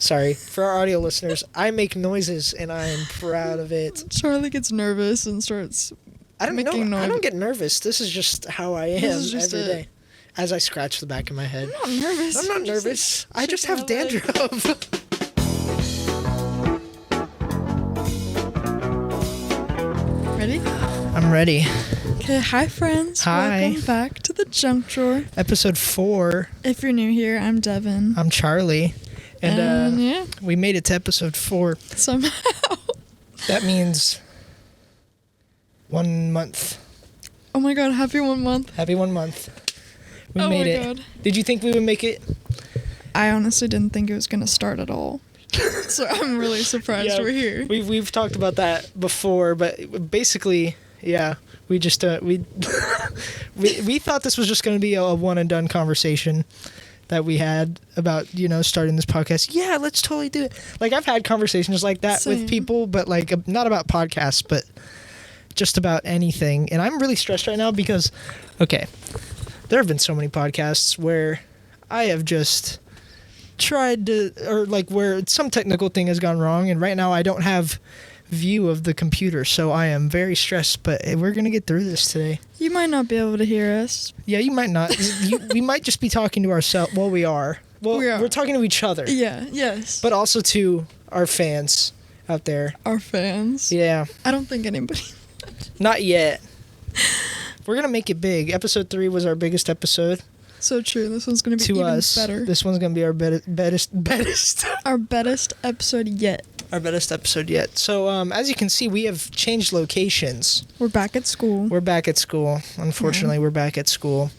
Sorry. For our audio listeners, I make noises and I am proud of it. Charlie gets nervous and starts making noise. I don't get nervous. This is just how I am every day. As I scratch the back of my head. I'm not nervous. I'm not nervous. I just have dandruff. Ready? I'm ready. Okay, hi friends. Hi. Welcome back to the Junk Drawer. Episode 4. If you're new here, I'm Devin. I'm Charlie. And yeah, we made it to episode 4. somehow. That means 1 month. Oh my god, happy 1 month. Happy 1 month. We Oh made my it. God. Did you think we would make it? I honestly didn't think it was going to start at all. So I'm really surprised Yeah, we're here. We've talked about that before, but basically, yeah, we just we thought this was just going to be a one and done conversation that we had about, starting this podcast. Yeah, let's totally do it. Like, I've had conversations like that Same. with people, but like not about podcasts, but just about anything. And I'm really stressed right now because, okay, there have been so many podcasts where I have just tried to, or like where some technical thing has gone wrong, and right now I don't have view of the computer, so I am very stressed, but we're gonna get through this today. You might not be able to hear us. Yeah, you might not. We might just be talking to ourselves. Well, we are. Well, We are. we're talking to each other, Yeah, yes. but also to our fans out there. Our fans. Yeah, I don't think anybody. not yet. We're gonna make it big. Episode 3 was our biggest episode So true. This one's going to be to even us. better. This one's gonna be our best Our best episode yet. our best episode yet. So, as you can see, we have changed locations. We're back at school. We're back at school. Unfortunately, we're back at school.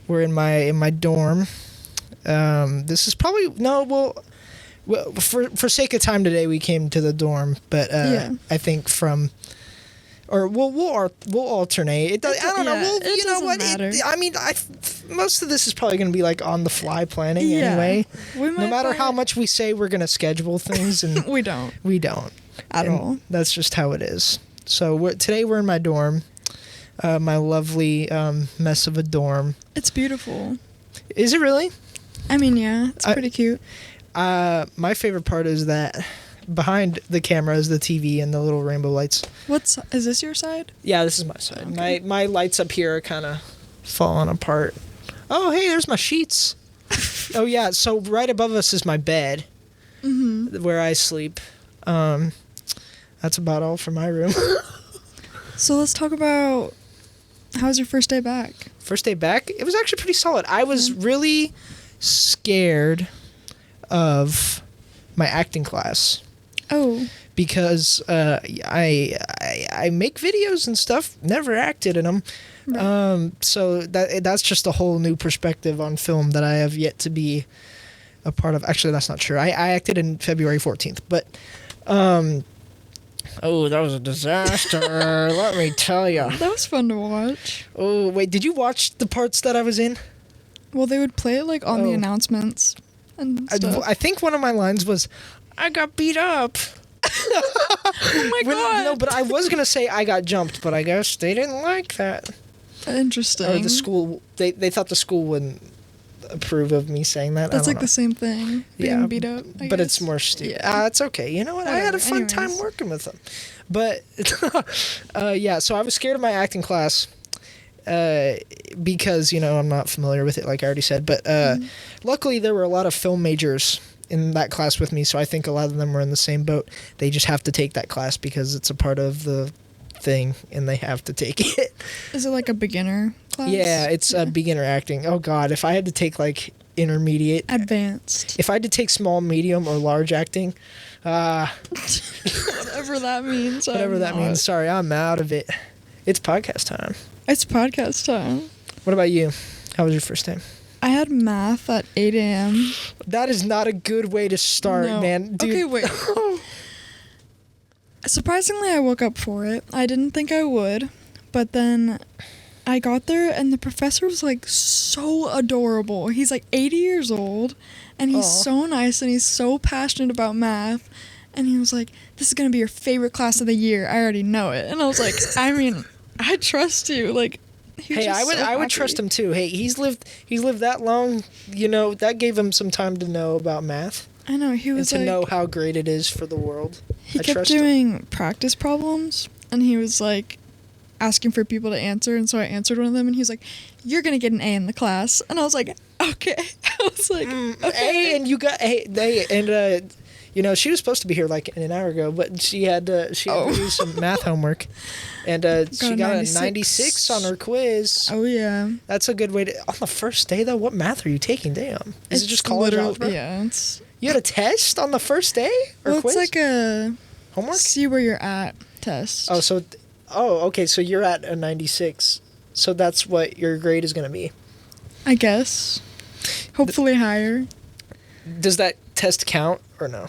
We're in my dorm. This is probably well, for sake of time today, we came to the dorm, but Yeah. I think we'll alternate. I don't know. Yeah, We'll, it you know doesn't what? matter. Most of this is probably going to be like on the fly planning Yeah. anyway. We No might matter find- how much we say we're going to schedule things, and We don't. we don't At And all. That's just how it is. So today we're in my dorm, my lovely mess of a dorm. It's beautiful. Is it really? I mean, yeah, it's I- pretty cute. My favorite part is that behind the camera is the TV and the little rainbow lights. Is this your side? Yeah, this is my side. Okay. My lights up here are kind of falling apart. Oh, hey, there's my sheets. Oh yeah, so right above us is my bed, where I sleep. That's about all for my room. So let's talk about how was your first day back? First day back, it was actually pretty solid. I was really scared of my acting class Oh, because I make videos and stuff, never acted in them. Right. So that's just a whole new perspective on film that I have yet to be a part of. Actually, that's not true. I acted in February 14th, but oh, that was a disaster. Let me tell you. that was fun to watch. Oh, wait, did you watch the parts that I was in? Well, they would play it like on the Oh. announcements and stuff. I think one of my lines was, I got beat up. Oh my god! No, but I was going to say I got jumped, but I guess they didn't like that. Interesting. Or the school, they thought the school wouldn't approve of me saying that. That's I like don't the same thing. Being Yeah, beat up. I but guess. it's more stupid. Yeah. It's okay. You know what? I had a Whatever. fun time Anyways. working with them. But, yeah, so I was scared of my acting class because, I'm not familiar with it, like I already said. But luckily, there were a lot of film majors in that class with me, so I think a lot of them were in the same boat. They just have to take that class because it's a part of the thing, and they have to take it. Is it like a beginner class? Yeah, it's beginner acting. Oh, God, if I had to take, like, intermediate... Advanced. If I had to take small, medium, or large acting, Whatever that means. whatever that means. Sorry, I'm out of it. It's podcast time. It's podcast time. What about you? How was your first day? I had math at 8 a.m. That is not a good way to start, No. man. Dude. Okay, wait. Surprisingly, I woke up for it. I didn't think I would, but then I got there and the professor was like so adorable. He's like 80 years old and he's Aw. so nice and he's so passionate about math. And he was like, "This is going to be your favorite class of the year. I already know it." And I was like, I mean, I trust you. Like, he was Hey, just I would happy. trust him too. Hey, he's lived that long. That gave him some time to know about math. I know, he and was to like, know how great it is for the world. he I kept trust him. doing practice problems, and he was like asking for people to answer, and so I answered one of them, and he was like, "You're gonna get an A in the class," and I was like, "Okay." I was like, "Okay." A, and you got you know, she was supposed to be here like an hour ago, but she had to do some math homework, and she a got a 96. 96 on her quiz. Oh yeah. That's a good way to on the first day though. What math are you taking? Damn, is it just college literal- algebra? Yeah, it's You had a test on the first day or well, quiz? it's like a Homework. see where you're at test. Okay, so you're at a 96, so that's what your grade is gonna be. I guess. Hopefully higher. Does that test count or no?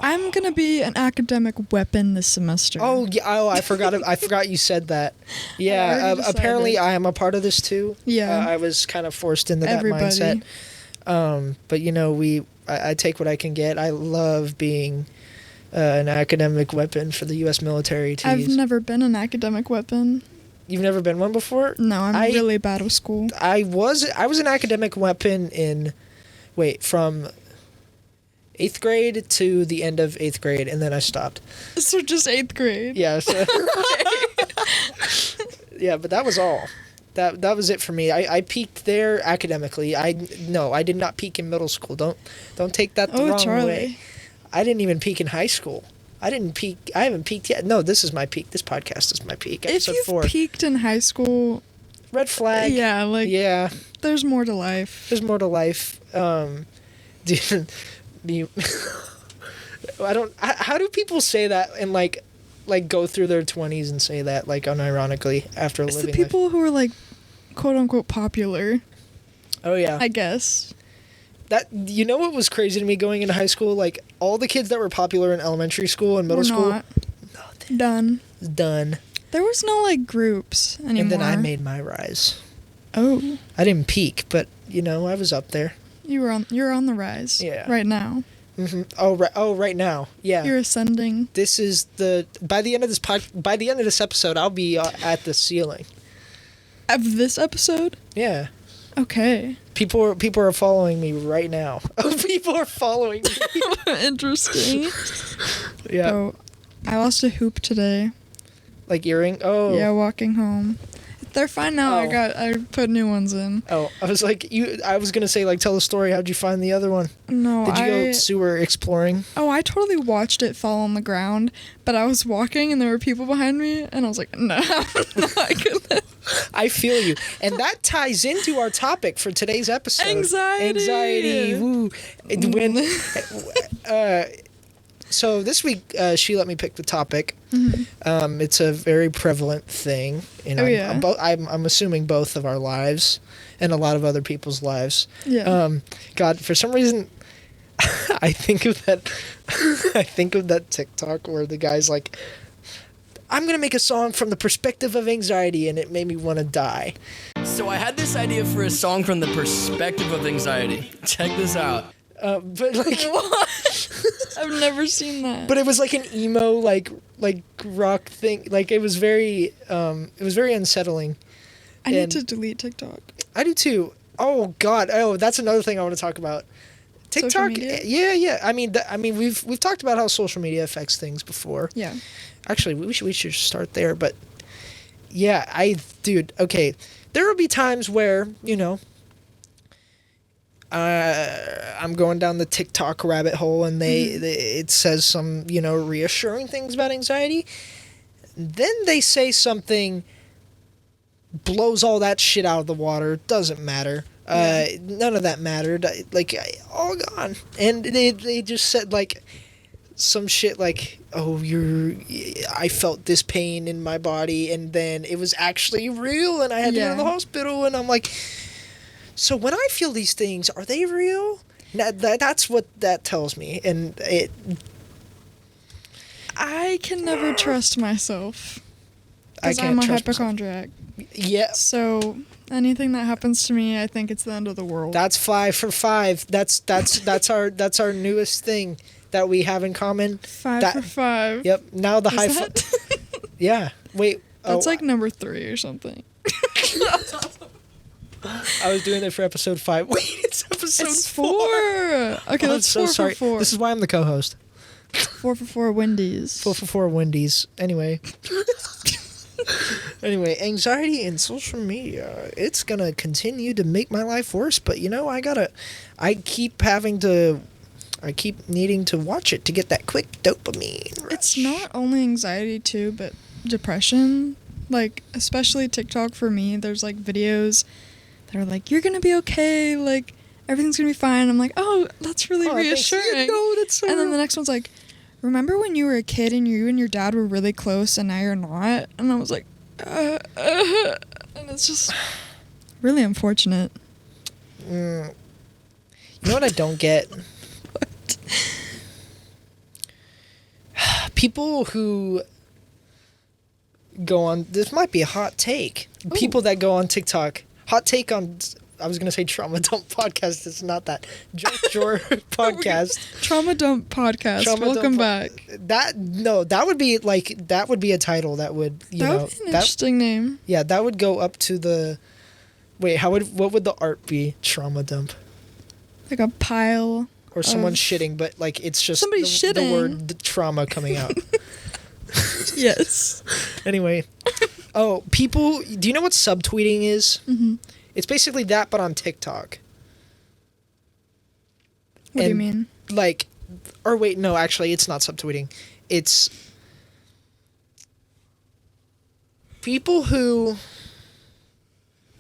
I'm gonna be an academic weapon this semester. Oh yeah. Oh, I forgot. I forgot you said that. Yeah. already Apparently, decided. I am a part of this too. Yeah. I was kind of forced into that Everybody. mindset. But you know, I take what I can get. I love being an academic weapon for the U.S. military. I've never been an academic weapon. You've never been one before? No, I'm I- really bad with school. I was an academic weapon from 8th grade to the end of 8th grade, and then I stopped. So just 8th grade. Yeah. So yeah, but that was all. That was it for me. I peaked there academically. I did not peak in middle school. Don't take that the Oh, wrong Charlie. way. I didn't even peak in high school. I haven't peaked yet. No, this is my peak. This podcast is my peak. If Episode you've 4. peaked in high school, Red flag. yeah, like Yeah. there's more to life. There's more to life. Do you, how do people say that and like go through their 20s and say that like unironically after It's the living life? people who are like quote unquote popular, Oh yeah. I guess. That you know what was crazy to me going into high school? Like all the kids that were popular in elementary school and middle We're school, not. Done. done. There was no like groups anymore. And then I made my rise. Oh, I didn't peak, but you know I was up there. you're on the rise. Yeah. Right now. Oh, right now, yeah. You're ascending. This is by the end of this episode, I'll be at the ceiling. Of this episode? Yeah. Okay. People are following me right now. Oh, people are following me. Interesting. Yeah. Oh, I lost a hoop today. Like earring. Oh. Yeah, walking home. They're fine now. Oh. I put new ones in. Oh, I was like I was gonna say like tell the story. How'd you find the other one? No, Did you go sewer exploring? Oh, I totally watched it fall on the ground, but I was walking and there were people behind me, and I was like, no, I couldn't. I feel you, and that ties into our topic for today's episode. Anxiety. Anxiety. Woo. When. So this week, she let me pick the topic. Mm-hmm. It's a very prevalent thing, and Oh, yeah. I'm assuming both of our lives and a lot of other people's lives. Yeah. God, for some reason, I think of that. I think of that TikTok where the guy's like, "I'm gonna make a song from the perspective of anxiety," and it made me want to die. So I had this idea for a song from the perspective of anxiety. Check this out. But like, I've never seen that. but it was like an emo like rock thing. Like it was very unsettling. I need and- to delete TikTok. I do too. Oh God. Oh, that's another thing I want to talk about. Social TikTok. media? Yeah. I mean, we've talked about how social media affects things before. Yeah. Actually, we should start there. But yeah, okay. There will be times where I'm going down the TikTok rabbit hole, and it says some reassuring things about anxiety. Then they say something blows all that shit out of the water. Doesn't matter. None of that mattered. All gone. And they just said like some shit like, "Oh, I felt this pain in my body, and then it was actually real, and I had to go to the hospital." And I'm like, so when I feel these things, are they real? That's what that tells me, and I can never trust myself. I Because can't I'm a trust myself. hypochondriac. Yeah. So anything that happens to me, I think it's the end of the world. That's 5 for 5. That's our newest thing that we have in common. 5 for 5. Yep. Now the Is high that? Yeah. Wait. That's like number 3 or something. I was doing it for episode 5. Wait, it's episode It's 4. 4. Okay, I'm that's so 4 sorry. for 4. This is why I'm the co-host. 4 for 4 Wendy's. 4 for 4 Wendy's. Anyway. Anyway, anxiety and social media. It's gonna continue to make my life worse, but I keep needing to watch it to get that quick dopamine rush. It's not only anxiety too, but depression. Like, especially TikTok for me, there's like videos that are like, you're gonna be okay, like everything's gonna be fine. I'm like, oh, that's really Thanks. reassuring. No, that's so And then real. the next one's like, remember when you were a kid and you and your dad were really close and now you're not? And I was like, and it's just really unfortunate. You know what I don't get? People who go on, this might be a hot take. Ooh. People that go on TikTok. Hot take on, I was going to say Trauma Dump Podcast. It's not that. Junk Drawer Podcast. Trauma Dump Podcast. Trauma Welcome Dump back. That would be a title that would, That would be an interesting name. yeah, that would go up to the, wait, what would the art be? Trauma Dump. Like a pile. Or someone Of- shitting, but like it's just Somebody the shitting. word the trauma coming out. Yes. Anyway, do you know what subtweeting is? Mm-hmm. It's basically that, but on TikTok. What do you And, mean? Like, or wait, no, actually, it's not subtweeting. It's people who.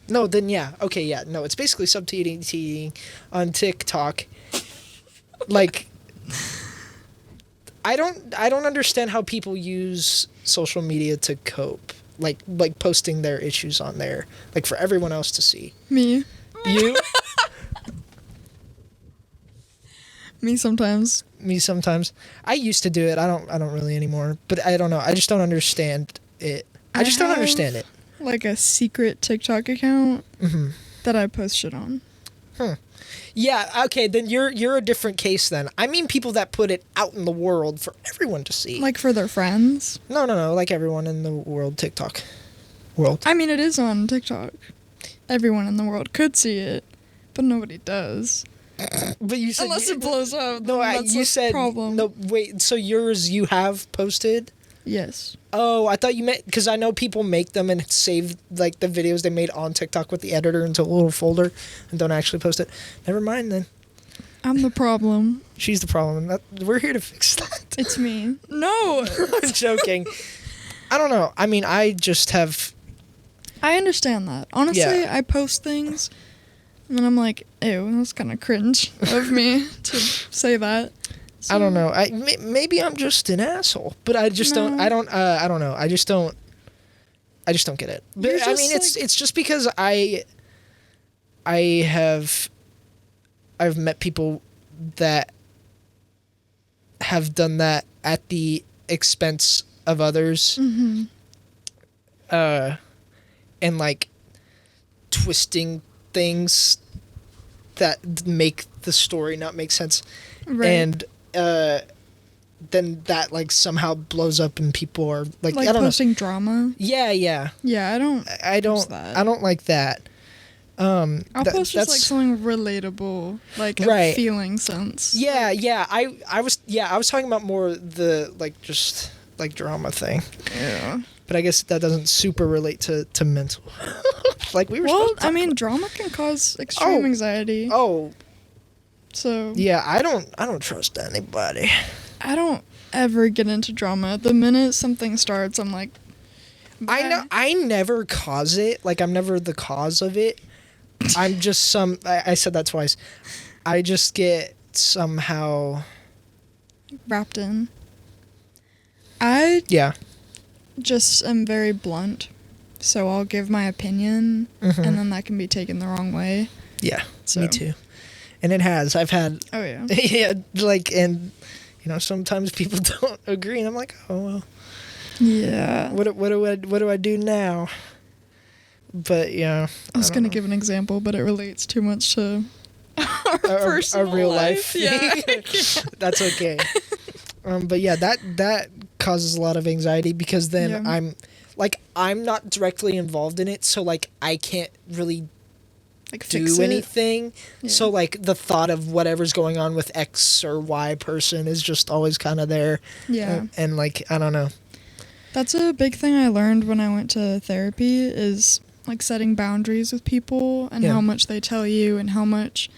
No, then yeah, okay, yeah, no, it's basically subtweeting on TikTok. Like, I don't understand how people use social media to cope. Like posting their issues on there, like for everyone else to see. Me. You, Me sometimes. me sometimes. I used to do it. I don't really anymore. But I don't know. I just don't understand it. I just don't have, understand it. Like a secret TikTok account Mhm. that I post shit on. Yeah. Okay. Then you're a different case. Then I mean people that put it out in the world for everyone to see. Like for their friends. No. Like everyone in the world. TikTok world. I mean, it is on TikTok. Everyone in the world could see it, but nobody does. But you said Unless it blows up. No, then that's you a said problem. no. Wait. So yours you have posted? Yes. Oh, I thought you meant because I know people make them and save like the videos they made on TikTok with the editor into a little folder and don't actually post it. Never mind then. I'm the problem. She's the problem. We're here to fix that. It's me. No. I'm joking. I don't know. I mean, I just have. I understand that. Honestly, Yeah. I post things and then I'm like, ew, that's kind of cringe of me to say that. I don't know. Maybe I'm just an asshole, but I just don't. No. I don't know. I just don't get it. But You're I mean, just it's just because I've met people that have done that at the expense of others. Mm-hmm. And like twisting things that make the story not make sense. Right. And then that like somehow blows up and people are like Like I don't know. posting drama. Yeah. Yeah, I don't. post that. I don't like that. I'll post just like that's- something relatable, like Right. a feeling sense. Yeah, I was talking about more the like just like drama thing. Yeah. But I guess that doesn't super relate to mental. Like we were Well, supposed to I talk mean, drama can cause extreme Oh. anxiety. Oh, So yeah, I don't trust anybody. I don't ever get into drama. The minute something starts, I'm like, I know bye. I never cause it. Like I'm never the cause of it. I'm just I said that twice. I just get somehow Wrapped in. I yeah. just am very blunt, so I'll give my opinion, Mhm. and then that can be taken the wrong way. Yeah, So. me too. And it has. I've had Oh yeah. yeah, like and sometimes people don't agree and I'm like, "Oh, well. Yeah. What do I do now?" But yeah, I was don't gonna know. give an example, but it relates too much to our personal real life. life. Yeah. That's okay. But yeah, that causes a lot of anxiety because then Yeah. I'm not directly involved in it, so like I can't really like fix do it. anything. Yeah. So like the thought of whatever's going on with X or Y person is just always kind of there. Yeah. And like, I don't know. That's a big thing I learned when I went to therapy is like setting boundaries with people and Yeah. how much they tell you and how much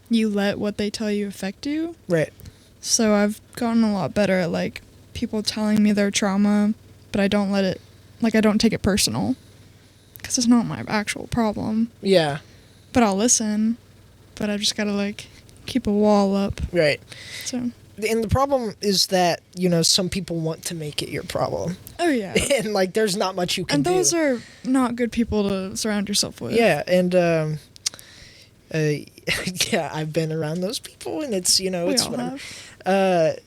you let what they tell you affect you. Right. So I've gotten a lot better at like people telling me their trauma, but I don't let it, like I don't take it personal because it's not my actual problem. Yeah. But I'll listen, but I just gotta like keep a wall up. Right. So, And the problem is that, you know, some people want to make it your problem. oh yeah. And like there's not much you can And do. those are not good people to surround yourself with. Yeah, and yeah, I've been around those people, and it's, you know, We it's all whatever. have.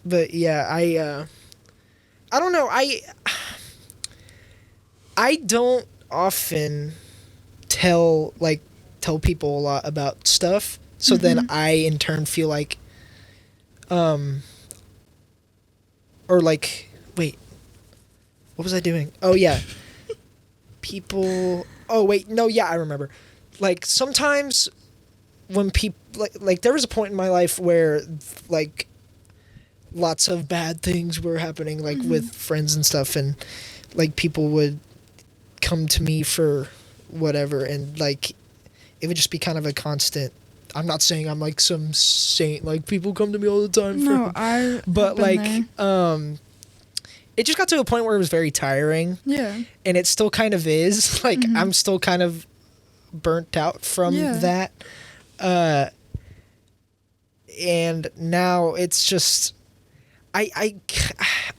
But yeah, I don't know. I don't often tell people a lot about stuff. So then I in turn feel like or like, wait, what was I doing? Oh yeah. People, oh wait, no, yeah, I remember. Like sometimes when people like there was a point in my life where like lots of bad things were happening like with friends and stuff, and like people would come to me for whatever, and like it would just be kind of a constant. I'm not saying I'm like some saint, like people come to me all the time for, No, I. but I've been like there. it just got to a point where it was very tiring, Yeah. and it still kind of is. Like I'm still kind of burnt out from Yeah. that, and now it's just I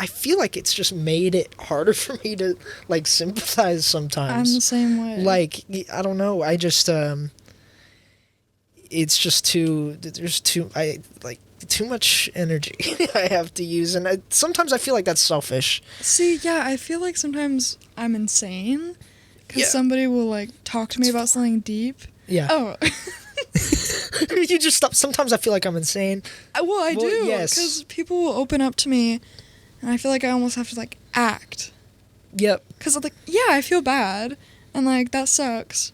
feel like it's just made it harder for me to like sympathize I'm sometimes. the same way. Like I don't know, I just it's just too much energy I have to use, and sometimes I feel like that's selfish. See, yeah, I feel like sometimes I'm insane because Yeah. somebody will like talk to me about something deep. Yeah. Oh, You just stop. Sometimes I feel like I'm insane. well, I Well, do yes. because people will open up to me, and I feel like I almost have to like act Yep. because I'm like, yeah, I feel bad, and like that sucks.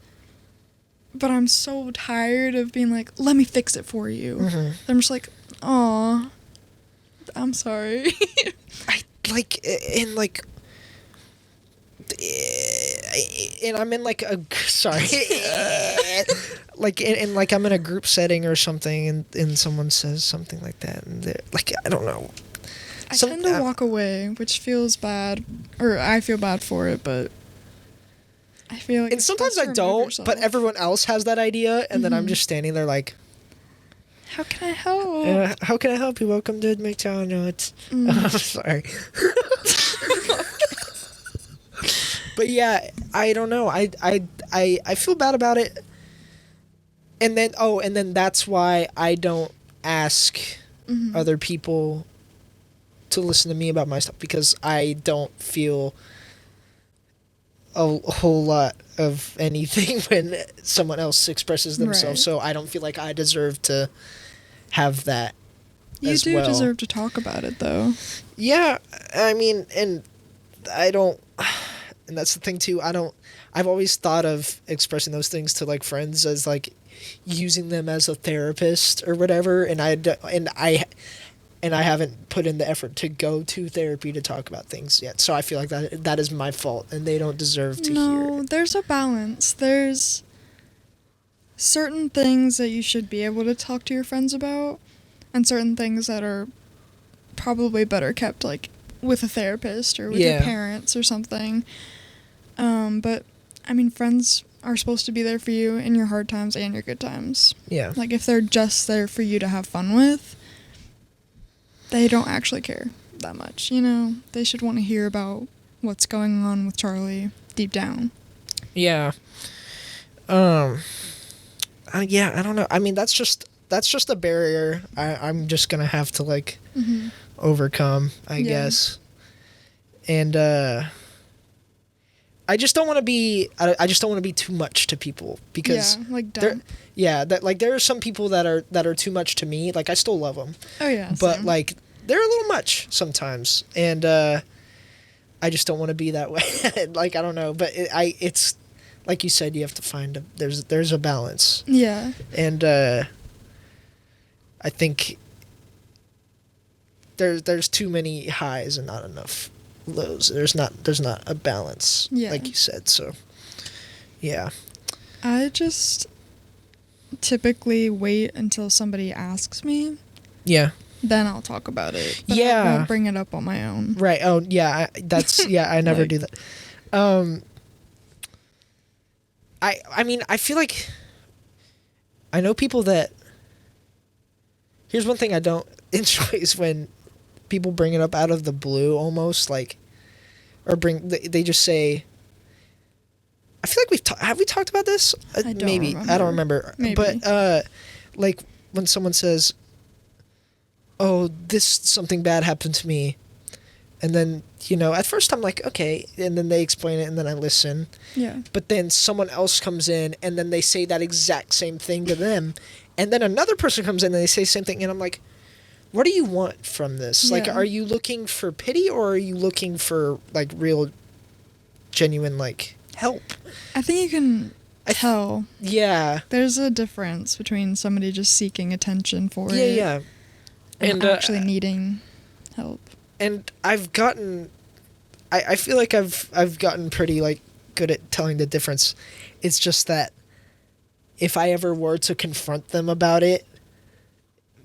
But I'm so tired of being like, let me fix it for you. Mhm. I'm just like, aw, I'm sorry. I like and like and I'm in like a sorry like and like I'm in a group setting or something, and someone says something like that, and they're like, I don't know. I tend to walk away, which feels bad, or I feel bad for it, but I feel like And it's sometimes best I to remove don't, yourself. but everyone else has that idea, and then I'm just standing there like, How can I help? how can I help you? Welcome to McDonald's. I'm sorry. But yeah, I don't know. I feel bad about it. And then that's why I don't ask other people to listen to me about my stuff, because I don't feel a whole lot of anything when someone else expresses themselves. Right. So I don't feel like I deserve to have that You as do well. deserve to talk about it, though. Yeah, I mean, and I don't, and that's the thing too. I've always thought of expressing those things to like friends as like using them as a therapist or whatever, and I haven't put in the effort to go to therapy to talk about things yet. So I feel like that is my fault, and they don't deserve to hear No, it. there's a balance. There's certain things that you should be able to talk to your friends about, and certain things that are probably better kept like with a therapist or with your Yeah. parents or something. But I mean, friends are supposed to be there for you in your hard times and your good times. Yeah. Like if they're just there for you to have fun with, they don't actually care that much, you know? They should want to hear about what's going on with Charlie deep down. Yeah. Yeah, I don't know. I mean, that's just a barrier I'm just gonna have to like overcome, I Yeah. guess. And I just don't want to be. I just don't want to be too much to people, because Yeah, like there. dumb. Yeah, that like there are some people that are too much to me. Like I still love them, Oh yeah. but same. like they're a little much sometimes, and I just don't want to be that way. Like I don't know, but it's like you said, you have to find there's a balance. Yeah. And I think there's too many highs and not enough lows. There's not a balance, Yeah. like you said. So, yeah. I just typically wait until somebody asks me, Yeah. then I'll talk about it. But Yeah. I won't bring it up on my own. Right. Oh, yeah. I never Like- do that. I mean, I feel like I know people that. Here's one thing I don't enjoy is when people bring it up out of the blue, almost like, or they just say. I feel like have we talked about this? I don't Maybe I don't remember. Maybe. But like when someone says, "Oh, something bad happened to me," and then at first I'm like, okay, and then they explain it, and then I listen. Yeah. But then someone else comes in, and then they say that exact same thing to them, and then another person comes in and they say the same thing, and I'm like, what do you want from this? Like, Yeah. are you looking for pity, or are you looking for like real, genuine like help? I think you can tell. Yeah. There's a difference between somebody just seeking attention for Yeah, it yeah. and actually needing help. And I've gotten, I feel like I've gotten pretty like good at telling the difference. It's just that if I ever were to confront them about it,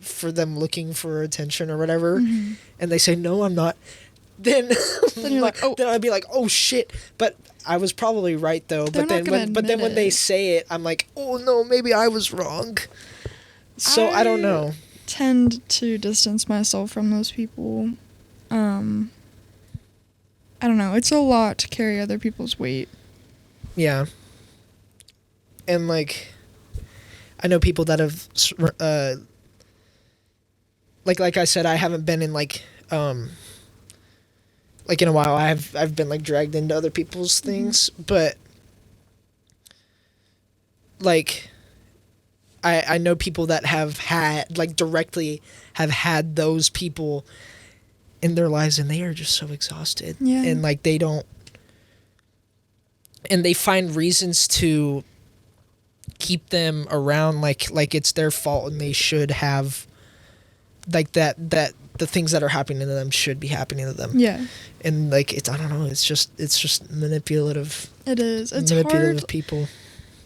for them looking for attention or whatever, and they say no, I'm not, then Then you're like, oh. then I'd be like, oh shit. But I was probably right though. They're But then not gonna admit when they it. say it, I'm like, oh no, maybe I was wrong. So I don't know. Tend to distance myself from those people. I don't know. It's a lot to carry other people's weight. Yeah. And like, I know people that have, like I said, I haven't been in like in a while. I've been like dragged into other people's things, but like, I know people that have had like directly have had those people in their lives, and they are just so exhausted. Yeah. And like they don't, and they find reasons to keep them around like it's their fault, and they should have like that the things that are happening to them should be happening to them. Yeah. And like I don't know, it's just manipulative. It is. It's manipulative hard. people.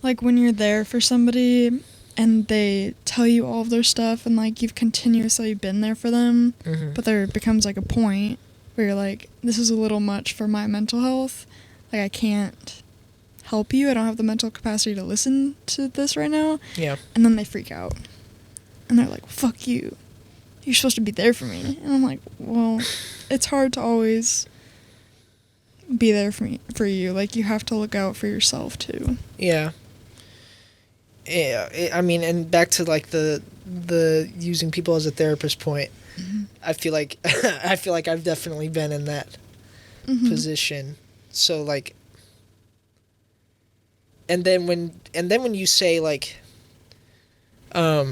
Like when you're there for somebody and they tell you all of their stuff and like you've continuously been there for them, but there becomes like a point where you're like, this is a little much for my mental health. Like I can't help you. I don't have the mental capacity to listen to this right now. Yeah. And then they freak out. And they're like, fuck you. You're supposed to be there for me. And I'm like, well, it's hard to always be there for you. Like you have to look out for yourself too. Yeah. Yeah, I mean, and back to like the using people as a therapist point. I feel like I've definitely been in that position. So like, and then when you say like, I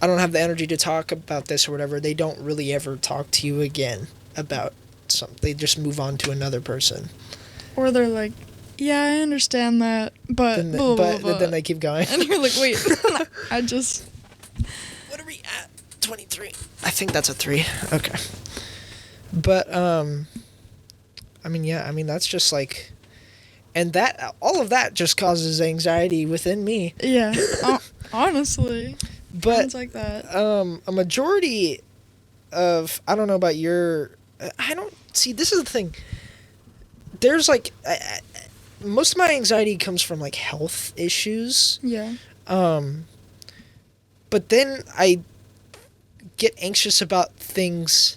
don't have the energy to talk about this or whatever, they don't really ever talk to you again about something. They just move on to another person. Or they're like, yeah, I understand that, but Then blah, blah, blah. then they keep going. And you're like, wait, I just... What are we at? 23. I think that's a 3. Okay. But I mean, yeah, I mean that's just like, and that all of that just causes anxiety within me. Yeah, honestly. But Sounds like that. a majority of, I don't know about your, I don't see, this is the thing. There's like most of my anxiety comes from like health issues. Yeah. But then I get anxious about things.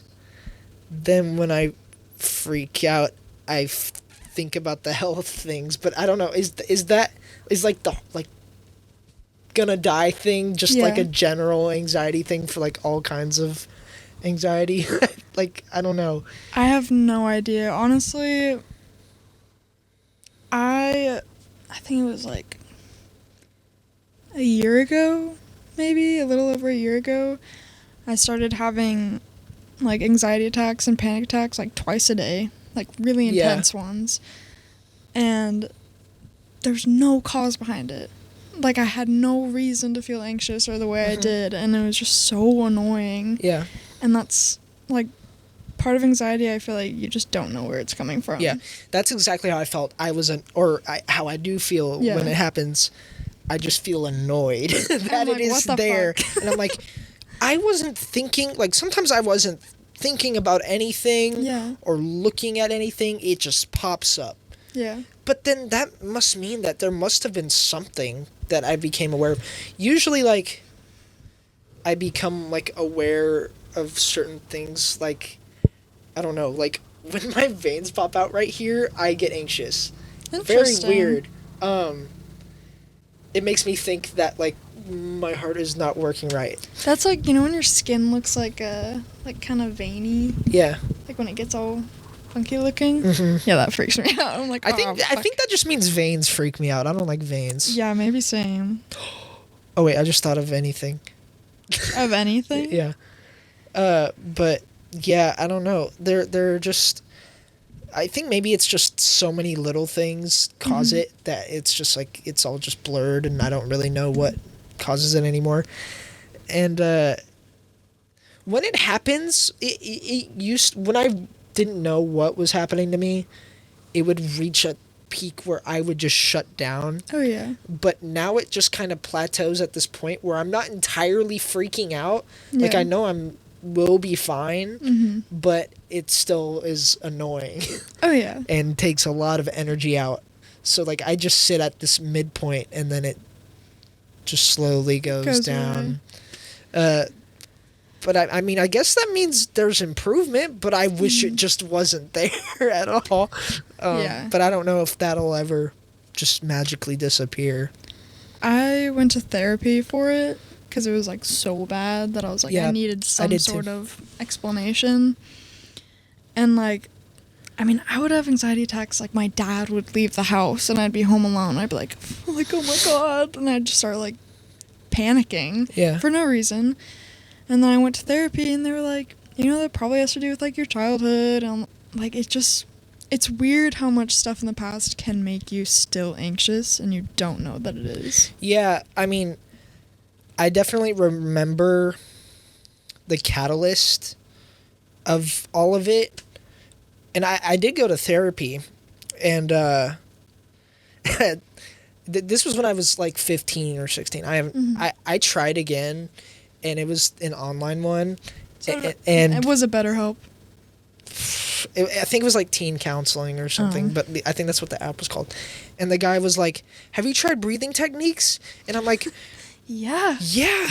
Then when I freak out, I think about the health things. But I don't know. Is like the like gonna die thing just like Yeah. a general anxiety thing for like all kinds of anxiety? Like I don't know. I have no idea. Honestly, I think it was like a year ago, maybe a little over a year ago, I started having like anxiety attacks and panic attacks like twice a day, like really Yeah. intense ones. And there's no cause behind it. Like, I had no reason to feel anxious or the way I did, and it was just so annoying. Yeah. And that's, like, part of anxiety. I feel like you just don't know where it's coming from. Yeah, that's exactly how I felt. How I do feel when it happens. I just feel annoyed that like, it is what the there, fuck? and I'm like, I wasn't thinking. Like sometimes I wasn't thinking about anything Yeah. or looking at anything. It just pops up. Yeah. But then that must mean that there must have been something that I became aware of. Usually, like, I become like aware of certain things, like, I don't know, like when my veins pop out right here, I get anxious. Very Interesting. weird. It makes me think that like my heart is not working right. That's like, you know, when your skin looks like kind of veiny, Yeah. like when it gets all funky looking. Mm-hmm. Yeah, that freaks me out. I'm like, I think fuck. that just means veins freak me out. I don't like veins. Yeah, maybe same. Oh wait, I just thought of anything. Of anything. Yeah. But yeah, I don't know. They're just. I think maybe it's just so many little things cause it that it's just like it's all just blurred and I don't really know what causes it anymore. And when it happens, it used when I didn't know what was happening to me, it would reach a peak where I would just shut down. Oh yeah. But now it just kind of plateaus at this point where I'm not entirely freaking out. Like Yeah. I know will be fine, Mm-hmm. but it still is annoying Oh yeah. and takes a lot of energy out. So like I just sit at this midpoint and then it just slowly goes down. But I mean, I guess that means there's improvement, but I wish it just wasn't there at all. Yeah. But I don't know if that'll ever just magically disappear. I went to therapy for it because it was like so bad that I was like, Yeah, I needed I some did sort too. of explanation. And like, I mean, I would have anxiety attacks. Like my dad would leave the house and I'd be home alone. I'd be like, oh my god, and I'd just start like panicking Yeah. for no reason. And then I went to therapy and they were like, you know, that probably has to do with like your childhood. And like, it's weird how much stuff in the past can make you still anxious and you don't know that it is. Yeah, I mean, I definitely remember the catalyst of all of it. And I did go to therapy. And this was when I was like 15 or 16. I tried again, and it was an online one. And It was a BetterHelp. I think it was like teen counseling or something, but I think that's what the app was called. And the guy was like, "Have you tried breathing techniques?" And I'm like, Yeah. "Yeah,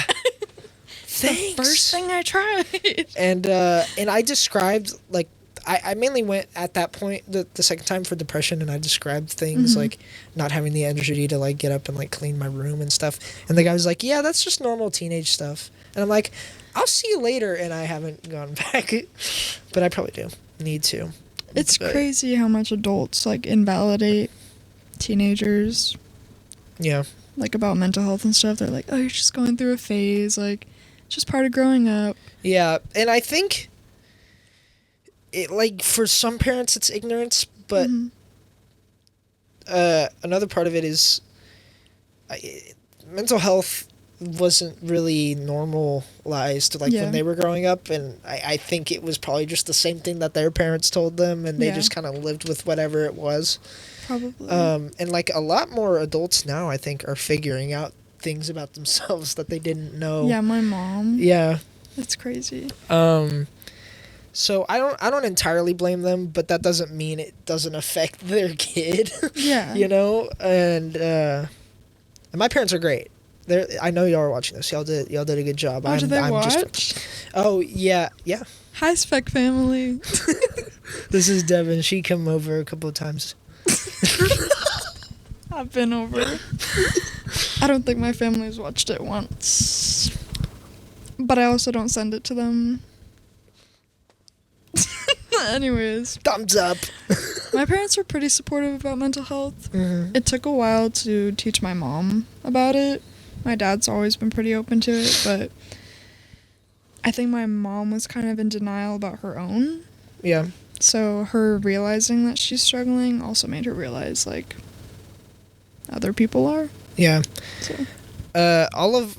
thanks." The first thing I tried. And I described like I mainly went at that point the second time for depression, and I described things like not having the energy to like get up and like clean my room and stuff. And the guy was like, "Yeah, that's just normal teenage stuff." And I'm like, "I'll see you later." And I haven't gone back, but I probably do need to. It's But, crazy how much adults like invalidate teenagers Yeah. like about mental health and stuff. They're like, "Oh, you're just going through a phase, like it's just part of growing up." Yeah, and I think it like for some parents it's ignorance, but another part of it is mental health wasn't really normalized like Yeah. when they were growing up, and I think it was probably just the same thing that their parents told them, and they Yeah. just kind of lived with whatever it was. Probably. And like a lot more adults now, I think, are figuring out things about themselves that they didn't know. Yeah, my mom. Yeah. It's crazy. So I don't entirely blame them, but that doesn't mean it doesn't affect their kid. Yeah. You know, and my parents are great. I know y'all are watching this. Y'all did a good job. Oh, did they watch? Oh yeah. High Spec Family. This is Devin. She come over a couple of times. I've been over. I don't think my family's watched it once. But I also don't send it to them. Anyways, Thumbs up. my parents are pretty supportive about mental health. Mm-hmm. It took a while to teach my mom about it. My dad's always been pretty open to it, but I think my mom was kind of in denial about her own. Yeah. So her realizing that she's struggling also made her realize, like, other people are. Yeah. So All of,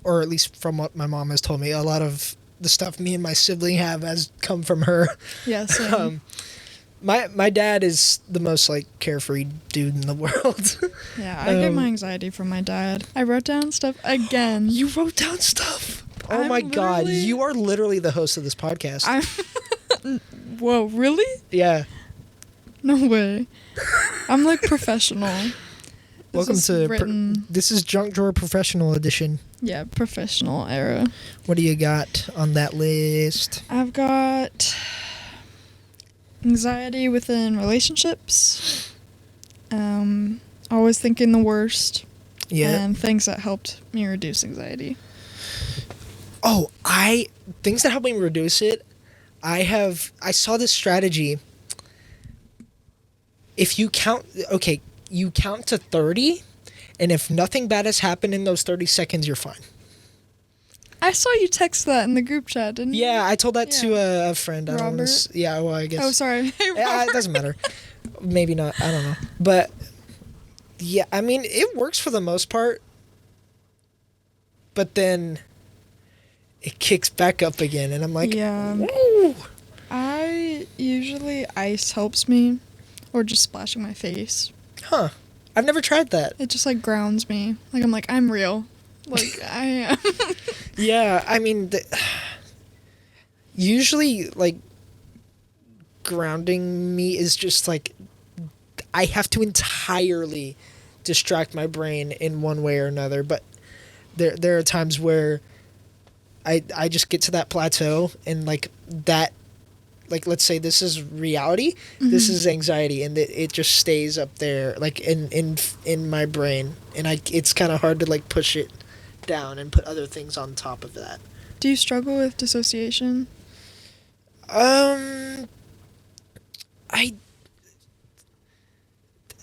or at least from what my mom has told me, a lot of the stuff me and my sibling have has come from her. yeah, same. My dad is the most like carefree dude in the world. Yeah, I get my anxiety from my dad. I wrote down stuff again. You wrote down stuff. Oh I'm my God, literally- you are literally the host of this podcast. Whoa, really? Yeah. No way. I'm like professional. Welcome is to written- this is Junk Drawer Professional Edition. Yeah, professional era. What do you got on that list? I've got anxiety within relationships. Always thinking the worst. Yeah. And things that helped me reduce anxiety. Oh, things that help me reduce it. I saw this strategy. If you count, you count to 30, and if nothing bad has happened in those 30 seconds, you're fine. I saw you text that in the group chat, didn't you? Yeah, I told that to a friend. I don't wanna Robert? yeah, well, I guess. Oh, sorry. Hey, Yeah, it Robert. doesn't matter. Maybe not. I don't know. But yeah, I mean, it works for the most part. But then it kicks back up again, and I'm like, Yeah. whoa. Usually ice helps me, or just splashing my face. Huh. I've never tried that. It just like grounds me. Like I'm like, I'm real. Like I am. Yeah, I mean, usually, like, grounding me is just like, I have to entirely distract my brain in one way or another. But there are times where I just get to that plateau, and like that, like, let's say this is reality, this is anxiety, and it just stays up there, like in my brain, and it's kind of hard to like push it down and put other things on top of that. Do you struggle with dissociation? I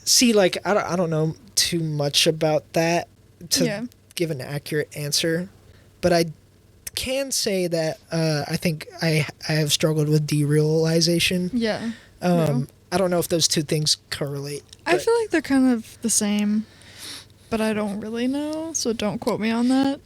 see, like, I don't know too much about that to Yeah. give an accurate answer, but I can say that I think I have struggled with derealization. Yeah. Real. I don't know if those two things correlate. I but, feel like they're kind of the same, but I don't really know, so don't quote me on that.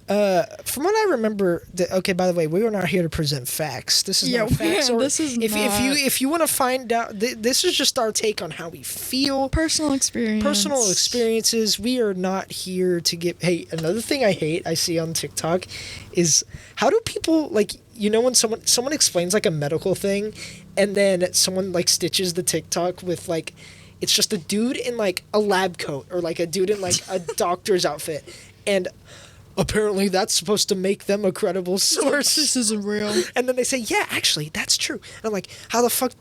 from what I remember, okay, by the way, we are not here to present facts. This is Yeah, not facts. yeah, Or this is if you want to find out, this is just our take on how we feel. Personal experience. Personal experiences. We are not here to give. Hey, another thing I see on TikTok is how do people, like, you know, when someone explains like a medical thing, and then someone like stitches the TikTok with like, it's just a dude in like a lab coat, or like a dude in like a doctor's outfit, and apparently that's supposed to make them a credible source. This isn't real. And then they say, yeah, actually, that's true. And I'm like, how the fuck?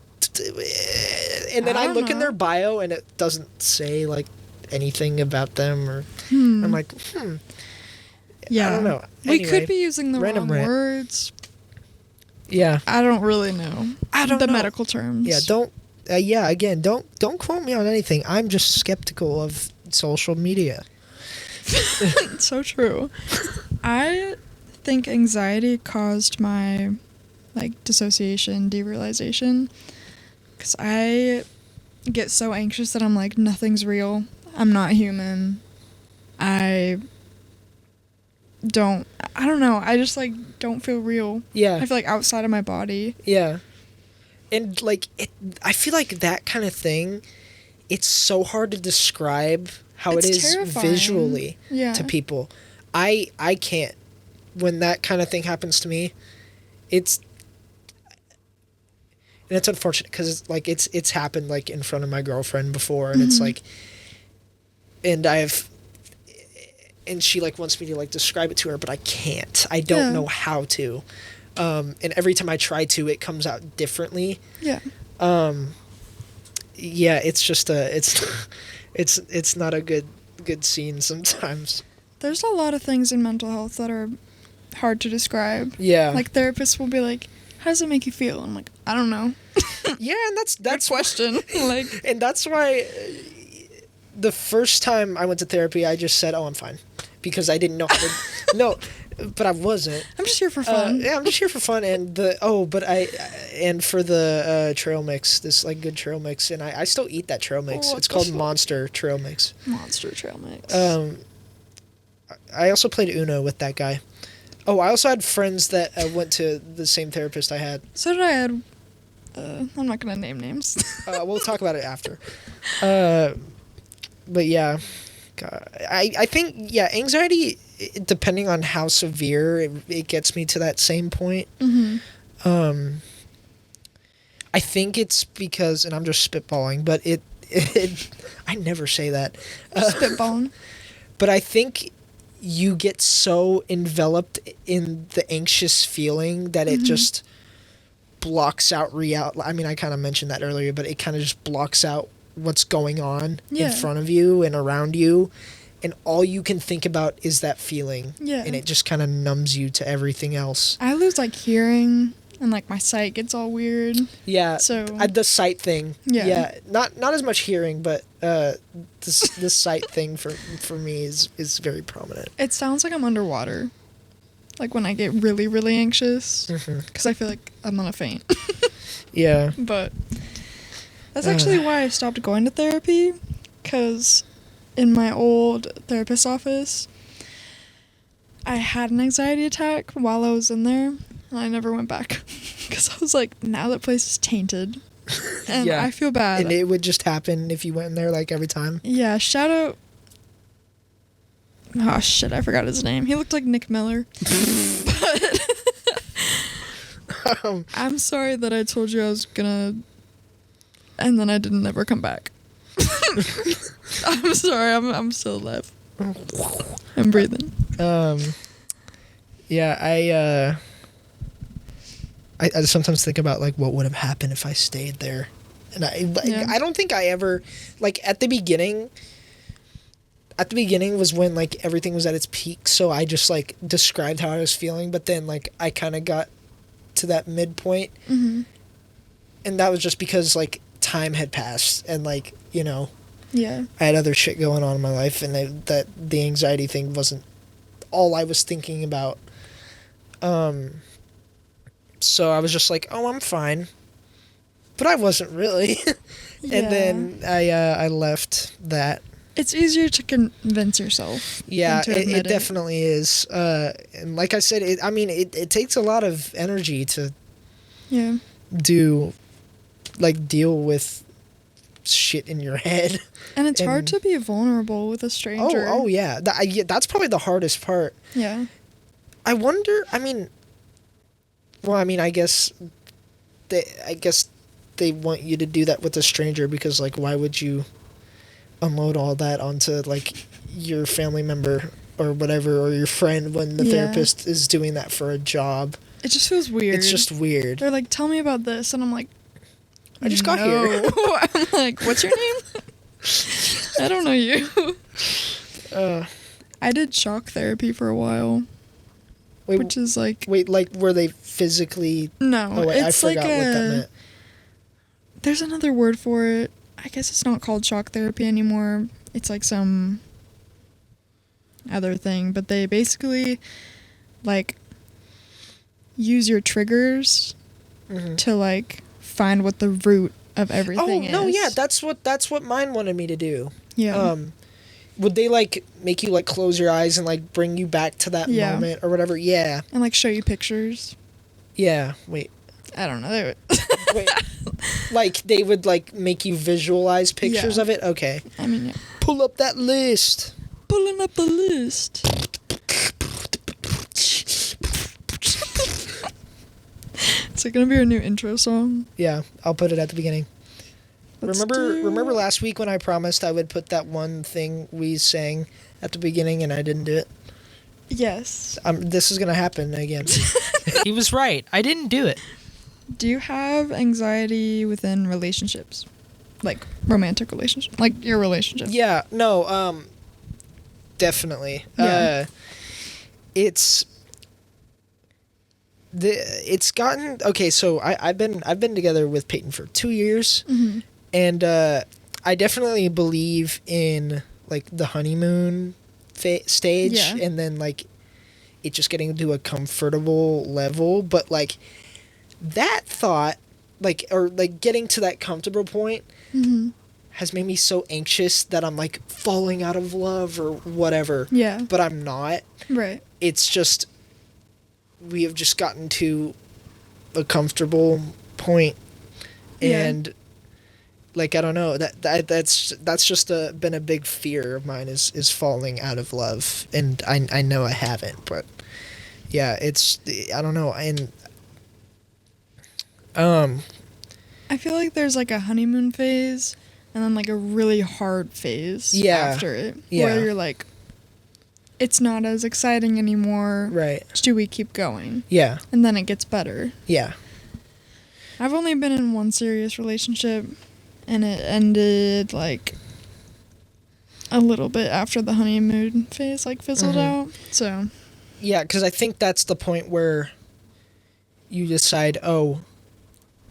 And then I I don't look in know. their bio, and it doesn't say like anything about them, or I'm like, Yeah. I don't know. We Anyway, could be using the random wrong rant. words. yeah, I don't really know. I don't the know. medical terms. yeah. Again, don't quote me on anything. I'm just skeptical of social media. So true. I think anxiety caused my like dissociation, derealization, because I get so anxious that I'm like, nothing's real. I'm not human. I don't know. I just like don't feel real. Yeah, I feel like outside of my body. yeah. And like I feel like that kind of thing, it's so hard to describe how it It's is terrifying. visually Yeah. to people. I can't. When that kind of thing happens to me, and it's unfortunate because like it's happened like in front of my girlfriend before, and it's like, and she like wants me to like describe it to her, but I can't. I don't Yeah. know how to. And every time I try to, it comes out differently. Yeah. Yeah, it's just it's not a good scene sometimes. There's a lot of things in mental health that are hard to describe. Yeah. Like therapists will be like, "How does it make you feel?" I'm like, "I don't know." Yeah, and that's Good question. Like, and that's why the first time I went to therapy, I just said, "Oh, I'm fine," because I didn't know how to. No, but I wasn't. I'm just here for fun. Yeah, I'm just here for fun and for the trail mix, this like good trail mix, and I still eat that trail mix. Oh, It's called what's- Monster Trail Mix. Monster trail mix. I also played Uno with that guy. Oh, I also had friends that went to the same therapist I had. So did I had. I'm not gonna name names. We'll talk about it after. But yeah, God, I think yeah, anxiety, depending on how severe it gets me to that same point. Mm-hmm. I think it's because, and I'm just spitballing, but it I never say that. Spitballing. But I think you get so enveloped in the anxious feeling that it just blocks out reality. I mean, I kind of mentioned that earlier, but it kind of just blocks out what's going on Yeah. in front of you and around you. And all you can think about is that feeling. Yeah. And it just kind of numbs you to everything else. I lose like hearing, and like my sight gets all weird. Yeah. So- the sight thing. Yeah. Yeah. Not as much hearing, but the sight thing for me is very prominent. It sounds like I'm underwater. Like when I get really, really anxious. Because I feel like I'm gonna faint. Yeah. But that's actually why I stopped going to therapy. Because in my old therapist's office, I had an anxiety attack while I was in there. And I never went back. Because I was like, now that place is tainted. And Yeah. I feel bad. And it would just happen if you went in there like every time. Yeah, shout out. Oh shit, I forgot his name. He looked like Nick Miller. But I'm sorry that I told you I was gonna, and then I didn't ever come back. I'm sorry. I'm still alive. I'm breathing. Yeah, I sometimes think about like what would have happened if I stayed there, and Yeah. I don't think I ever like at the beginning. At the beginning was when like everything was at its peak, so I just like described how I was feeling, but then like I kind of got to that midpoint, Mm-hmm. and that was just because like time had passed and like Yeah. I had other shit going on in my life, and that the anxiety thing wasn't all I was thinking about. So I was just like, oh, I'm fine, but I wasn't really. Yeah. And then I left that. It's easier to convince yourself. Yeah, than to it admit definitely is. And like I said, it takes a lot of energy to Yeah. deal with shit in your head. And it's hard And- to be vulnerable with a stranger. Oh yeah, that's probably the hardest part. Yeah. I wonder. I guess they want you to do that with a stranger because, like, why would you unload all that onto like your family member or whatever or your friend when the Yeah. therapist is doing that for a job? It just feels weird. It's just weird. They're like, tell me about this, and I'm like, I just got no. here. I'm like, what's your name? I don't know you. I did shock therapy for a while, Wait, which is like like were they physically? no, Oh wait, I it's forgot like what that meant. There's another word for it. I guess it's not called shock therapy anymore. It's like some other thing, but they basically like use your triggers Mhm. to like find what the root of everything Oh is. no, yeah, that's what mine wanted me to do. yeah. Would they like make you like close your eyes and like bring you back to that Yeah. moment or whatever? Yeah, And like show you pictures. yeah. Wait, I don't know. They would wait. Like they would like make you visualize pictures Yeah. of it. Okay, I mean, yeah. pull up that list. Pulling up a list. Is it gonna be our new intro song? Yeah, I'll put it at the beginning. Let's Remember do- last week when I promised I would put that one thing we sang at the beginning and I didn't do it? Yes. This is gonna happen again. He was right. I didn't do it. Do you have anxiety within relationships? Like romantic relationships? Like your relationship? Yeah, no, definitely. Yeah. It's gotten okay. So I've been together with Peyton for 2 years, Mm-hmm. and I definitely believe in like the honeymoon stage, Yeah. and then like it just getting to a comfortable level, but like that thought, like, or like getting to that comfortable point Mm-hmm. has made me so anxious that I'm like falling out of love or whatever. Yeah. But I'm not. Right. It's just we have just gotten to a comfortable point, Yeah. and like I don't know, that's just been a big fear of mine is falling out of love, and I know I haven't, but yeah, it's I don't know, and I feel like there's like a honeymoon phase and then like a really hard phase Yeah. after it. Yeah. Where you're like, it's not as exciting anymore. right, Do we keep going? yeah, And then it gets better. yeah, I've only been in one serious relationship and it ended like a little bit after the honeymoon phase like fizzled out. So, yeah, because I think that's the point where you decide, oh,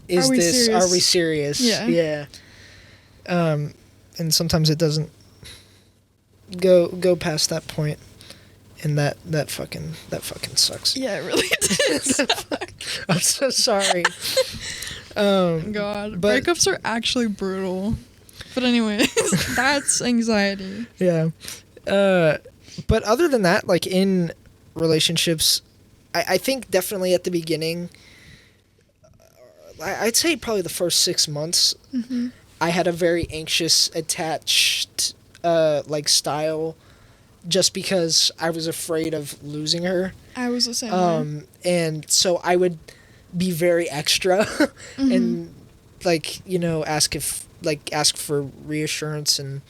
is Are we this serious? are we serious? Yeah. Yeah. And sometimes it doesn't go past that point, and that fucking sucks. yeah, it really did. I'm so sorry. God, But- breakups are actually brutal. But anyways, that's anxiety. Yeah. But other than that, like in relationships, I think definitely at the beginning, I'd say probably the first 6 months, I had a very anxious, attached, like style, just because I was afraid of losing her. I was the same way. And so I would be very extra and like, you know, ask for reassurance and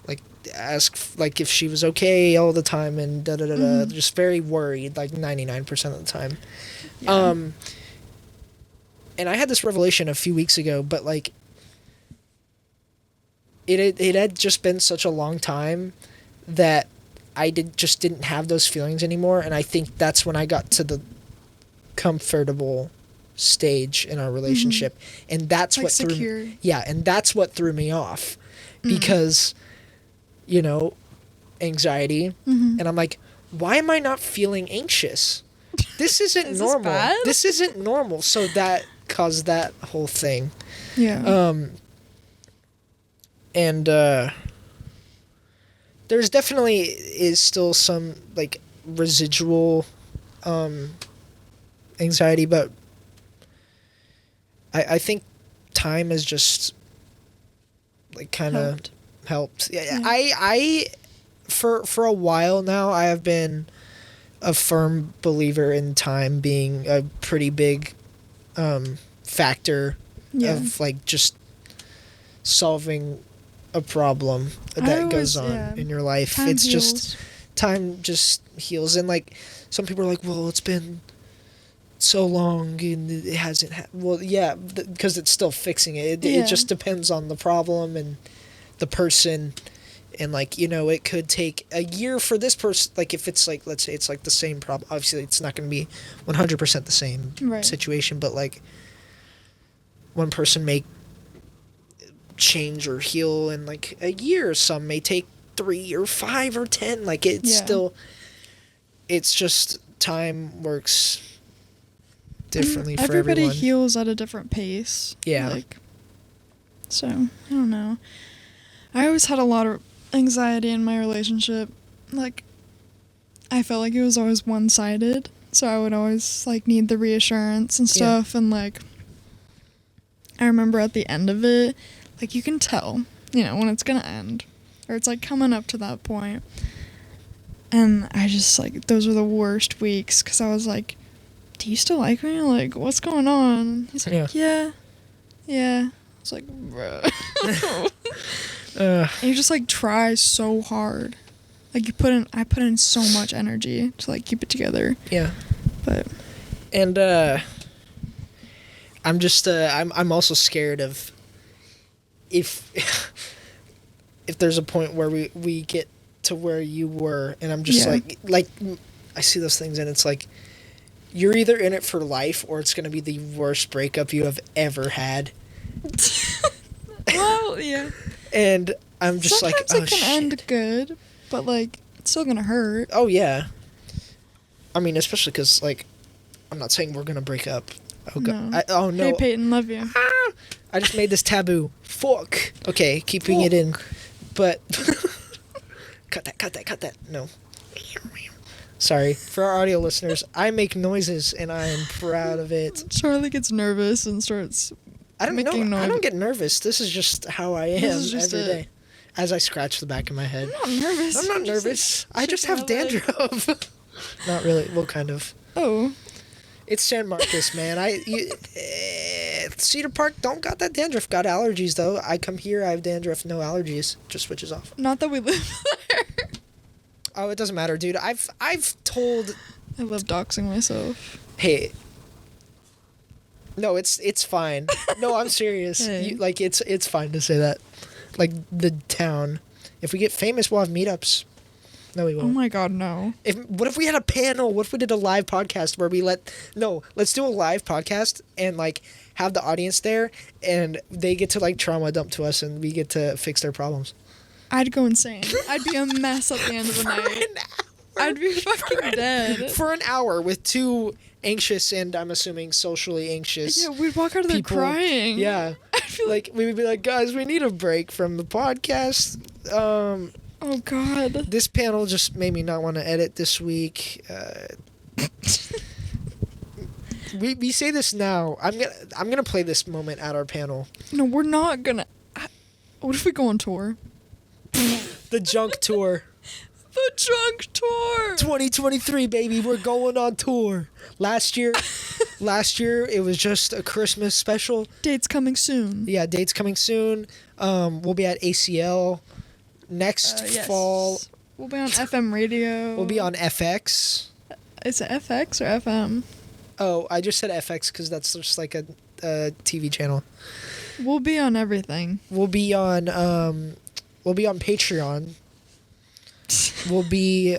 like ask like if she was okay all the time and just very worried like 99% of the time. Yeah. And I had this revelation a few weeks ago, but like it had just been such a long time that I didn't have those feelings anymore, and I think that's when I got to the comfortable stage in our relationship, and that's Like what secure. and that's what threw me off because you know, anxiety, and I'm like, why am I not feeling anxious? This isn't Is this normal. bad? This isn't normal. So that caused that whole thing. Yeah. And there's definitely is still some like residual anxiety, but I think time has just like kind of helped. Yeah. Yeah. I for a while now I have been a firm believer in time being a pretty big factor Yeah. of like just solving a problem that goes on in your life. Time It's heals. just time just heals, and like some people are like, well, it's been so long and it hasn't well, yeah, because it's still fixing it. Yeah. It just depends on the problem and the person, and like, you know, it could take a year for this person, like if it's like, let's say it's like the same problem, obviously it's not going to be 100% the same Right. situation, but like one person may change or heal in like a year, some may take 3 or 5 or 10, like it's Yeah. still, it's just time works differently for Everybody everyone. heals at a different pace. Yeah. Like, so, I don't know. I always had a lot of anxiety in my relationship. Like, I felt like it was always one-sided. So I would always, like, need the reassurance and Yeah. stuff. And, like, I remember at the end of it, like, you can tell, you know, when it's gonna end. Or it's, like, coming up to that point. And I just, like, those were the worst weeks. Because I was like, do you still like me? Like, what's going on? He's like, yeah. I was like, bruh. And you just, like, try so hard. Like, I put in so much energy to, like, keep it together. Yeah. But, And I'm just I'm also scared of if if there's a point where we get to where you were, and I'm just Yeah. like I see those things and it's like you're either in it for life or it's going to be the worst breakup you have ever had. well, yeah. And I'm just Sometimes like, oh it can shit. end good, but, like, it's still gonna hurt. Oh yeah. I mean, especially because, like, I'm not saying we're going to break up. Oh, God. No. Oh, no. Hey, Peyton, love you. I just made this taboo. Fuck. Okay, keeping it in. But cut that. No. Sorry. For our audio listeners, I make noises and I am proud of it. Charlie gets nervous and starts I don't making know. I noise. don't get nervous. This is just how I am This is just every it. day. As I scratch the back of my head. I'm not nervous. I'm not I'm just, nervous. like, I just have shaking my leg. dandruff. Not really. Well, kind of. Oh, It's San Marcos, man. Cedar Park don't got that dandruff. Got allergies though. I come here, I have dandruff, no allergies. Just switches off. not that we live there. Oh, it doesn't matter, dude. I've told. I love doxing myself. Hey. No, it's fine. No, I'm serious. Hey. Like it's fine to say that. Like the town. If we get famous, we'll have meetups. No, we Oh won't. my god, no. What if we had a panel? What if we did a live podcast where we let's do a live podcast and like have the audience there and they get to like trauma dump to us and we get to fix their problems. I'd go insane. I'd be a mess at the end of the night. I'd be fucking dead. For an hour with two anxious and I'm assuming socially anxious. Yeah, we'd walk out of there people. crying. Yeah. I'd feel Like we would be like, guys, we need a break from the podcast. oh god. This panel just made me not want to edit this week. We say this now. I'm gonna play this moment at our panel. No, we're not gonna. What if we go on tour? The junk tour. The drunk tour. 2023, baby. We're going on tour. Last year it was just a Christmas special. Dates coming soon. Yeah, dates coming soon. We'll be at ACL next Yes. fall. We'll be on FM radio. We'll be on FX. Is it FX or FM? Oh, I just said FX because that's just like a TV channel. We'll be on everything. We'll be on Patreon. We'll be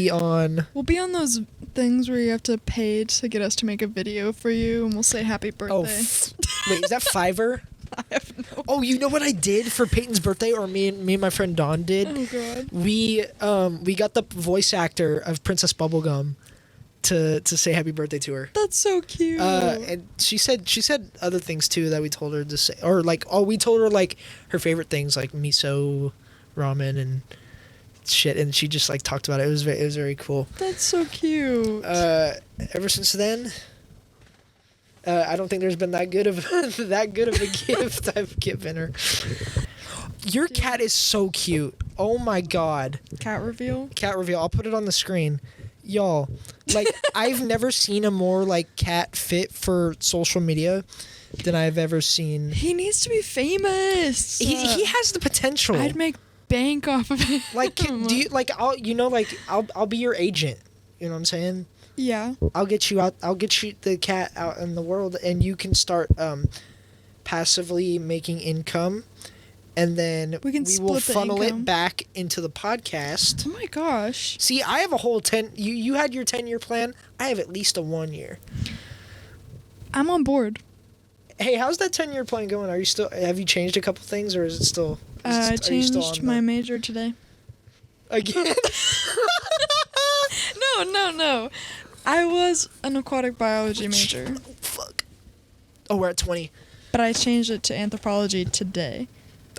on. We'll be on those things where you have to pay to get us to make a video for you, and we'll say happy birthday. Oh, wait, is that Fiverr? I have no. Oh, you know what I did for Peyton's birthday, or me and my friend Dawn did? Oh god. We got the voice actor of Princess Bubblegum to say happy birthday to her. That's so cute. And she said other things too that we told her to say, or like we told her like her favorite things like miso ramen and shit, and she just like talked about it. It was very cool. That's so cute. Ever since then, I don't think there's been that good of a gift I've given her. Your cat is so cute. Oh my god. Cat reveal. Cat reveal. I'll put it on the screen. Y'all, like I've never seen a more like cat fit for social media than I've ever seen. He needs to be famous. He has the potential. I'd make bank off of it. Like do you like I'll be your agent. You know what I'm saying? Yeah. I'll get you the cat out in the world and you can start passively making income and then We can will split the funnel income. it back into the podcast. Oh my gosh. See, I have a whole 10 you had your 10-year plan. I have at least a 1 year. I'm on board. Hey, how's that 10-year plan going? Have you changed a couple things or is it still I are you still changed on my the- major today. again? No. I was an aquatic biology major, Fuck. Oh, we're at 20. but I changed it to anthropology today.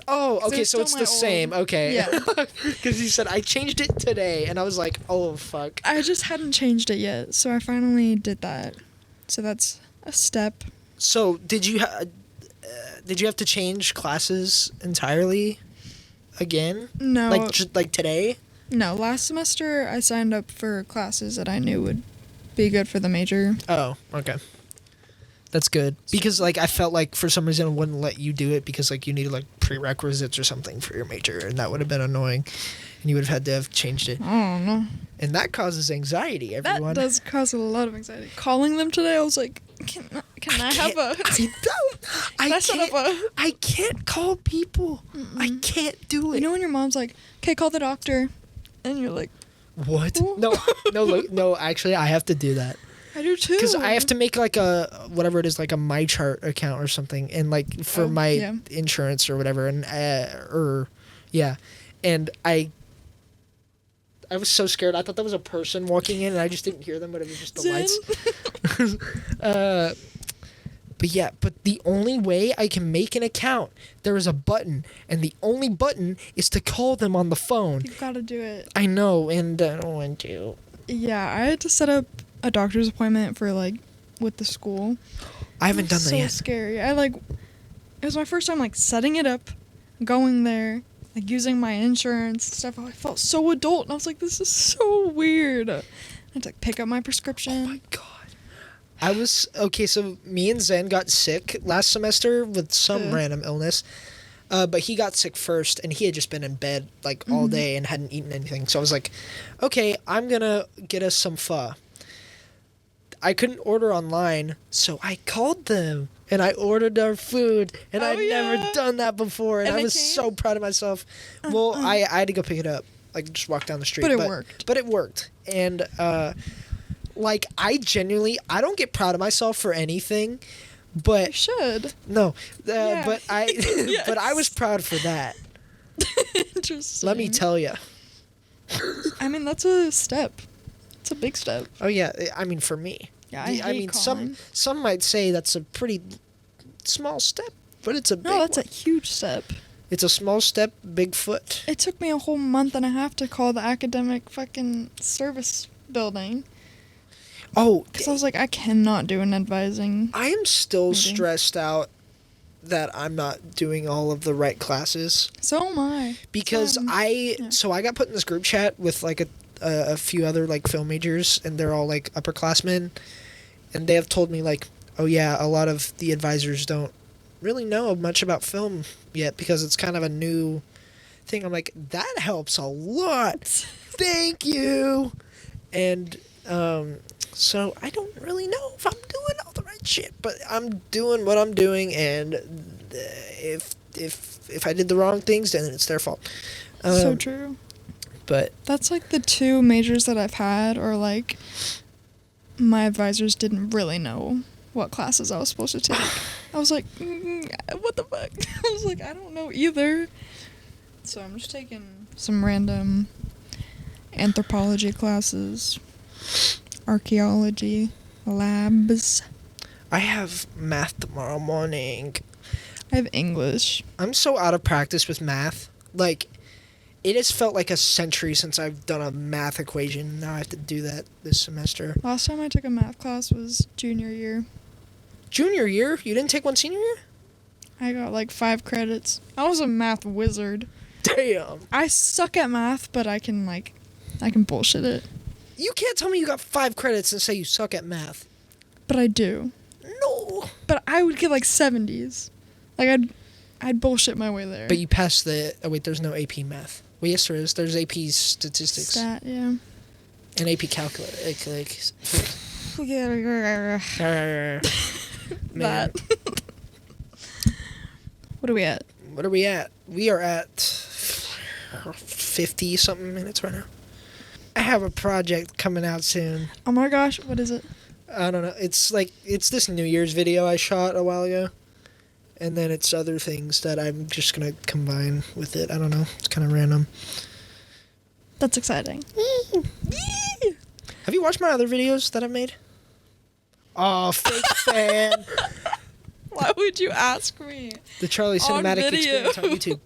Oh, So okay, it's so still it's my the old- same. Okay. Yeah. Because you said I changed it today, and I was like, oh fuck. I just hadn't changed it yet, so I finally did that. So that's a step. So did you have to change classes entirely again? No. Like just like today? No, last semester I signed up for classes that I knew would be good for the major. Oh, okay. That's good because like I felt like for some reason it wouldn't let you do it because like you needed like prerequisites or something for your major, and that would have been annoying, and you would have had to have changed it, I don't know. and that causes anxiety. Everyone. That does cause a lot of anxiety. Calling them today, I was like, can I have a... I set up can't. I can't call people. I can't do it. You know when your mom's like, okay, call the doctor, and you're like, What? Ooh. No. Actually, I have to do that I do too. because I have to make like a whatever it is, like a MyChart account or something, and like for Oh, my yeah. insurance or whatever, and and I I was so scared. I thought that was a person walking in, and I just didn't hear them, but it was just the Zen. lights. But the only way I can make an account, there is a button, and the only button is to call them on the phone. You've got to do it. I know, and I don't want to. Yeah, I had to set up a doctor's appointment for like with the school. I haven't done that so yet. Scary. It was my first time like setting it up, going there, like using my insurance and stuff. I felt so adult, and I was like, this is so weird. I had to like, pick up my prescription. Oh my god. So me and Zen got sick last semester with some random illness. But he got sick first, and he had just been in bed like all day and hadn't eaten anything. So I was like, okay, I'm gonna get us some pho. I couldn't order online, so I called them and I ordered our food, and I'd never done that before, and And I it was came? so proud of myself. Well, I had to go pick it up, like just walk down the street. But it worked. But it worked, and like I don't get proud of myself for anything, but You should. no, Yeah. but I was proud for that. Interesting. Let me tell you. I mean, that's a step. It's a big step. Oh yeah, I mean for me. Yeah, I hate calling. some might say that's a pretty small step, but it's a big No, that's one. a huge step. It's a small step, big foot. It took me a whole month and a half to call the academic fucking service building. Oh, Because I was like, I cannot do an advising. I am still meeting. stressed out that I'm not doing all of the right classes So am I. because I got put in this group chat with like a few other like film majors, and they're all like upperclassmen, and they have told me like, oh yeah, a lot of the advisors don't really know much about film yet because it's kind of a new thing. I'm like, that helps a lot. Thank you. And so I don't really know if I'm doing all the right shit, but I'm doing what I'm doing, and if I did the wrong things, then it's their fault. So true. But That's like the two majors that I've had, or like my advisors didn't really know what classes I was supposed to take. I was like, what the fuck? I was like, I don't know either. So I'm just taking some random anthropology classes, archaeology, labs. I have math tomorrow morning. I have English. I'm so out of practice with math. Like, it has felt like a century since I've done a math equation. Now I have to do that this semester. Last time I took a math class was junior year. Junior year? You didn't take one senior year? I got like 5 credits. I was a math wizard. Damn. I suck at math, but I can bullshit it. You can't tell me you got 5 credits and say you suck at math. But I do. No. But I would get like 70s. Like I'd bullshit my way there. But you passed the... Oh, wait, there's no AP math. Well, yes, there is. There's AP statistics. Stat, yeah. And AP calculus. Man. That. What are we at? What are we at? We are at 50-something minutes right now. I have a project coming out soon. Oh my gosh, what is it? I don't know. It's this New Year's video I shot a while ago. And then it's other things that I'm just going to combine with it. I don't know. It's kind of random. That's exciting. Have you watched my other videos that I've made? Oh, fake fan. Why would you ask me? The Charlie On Cinematic video. Experience on YouTube.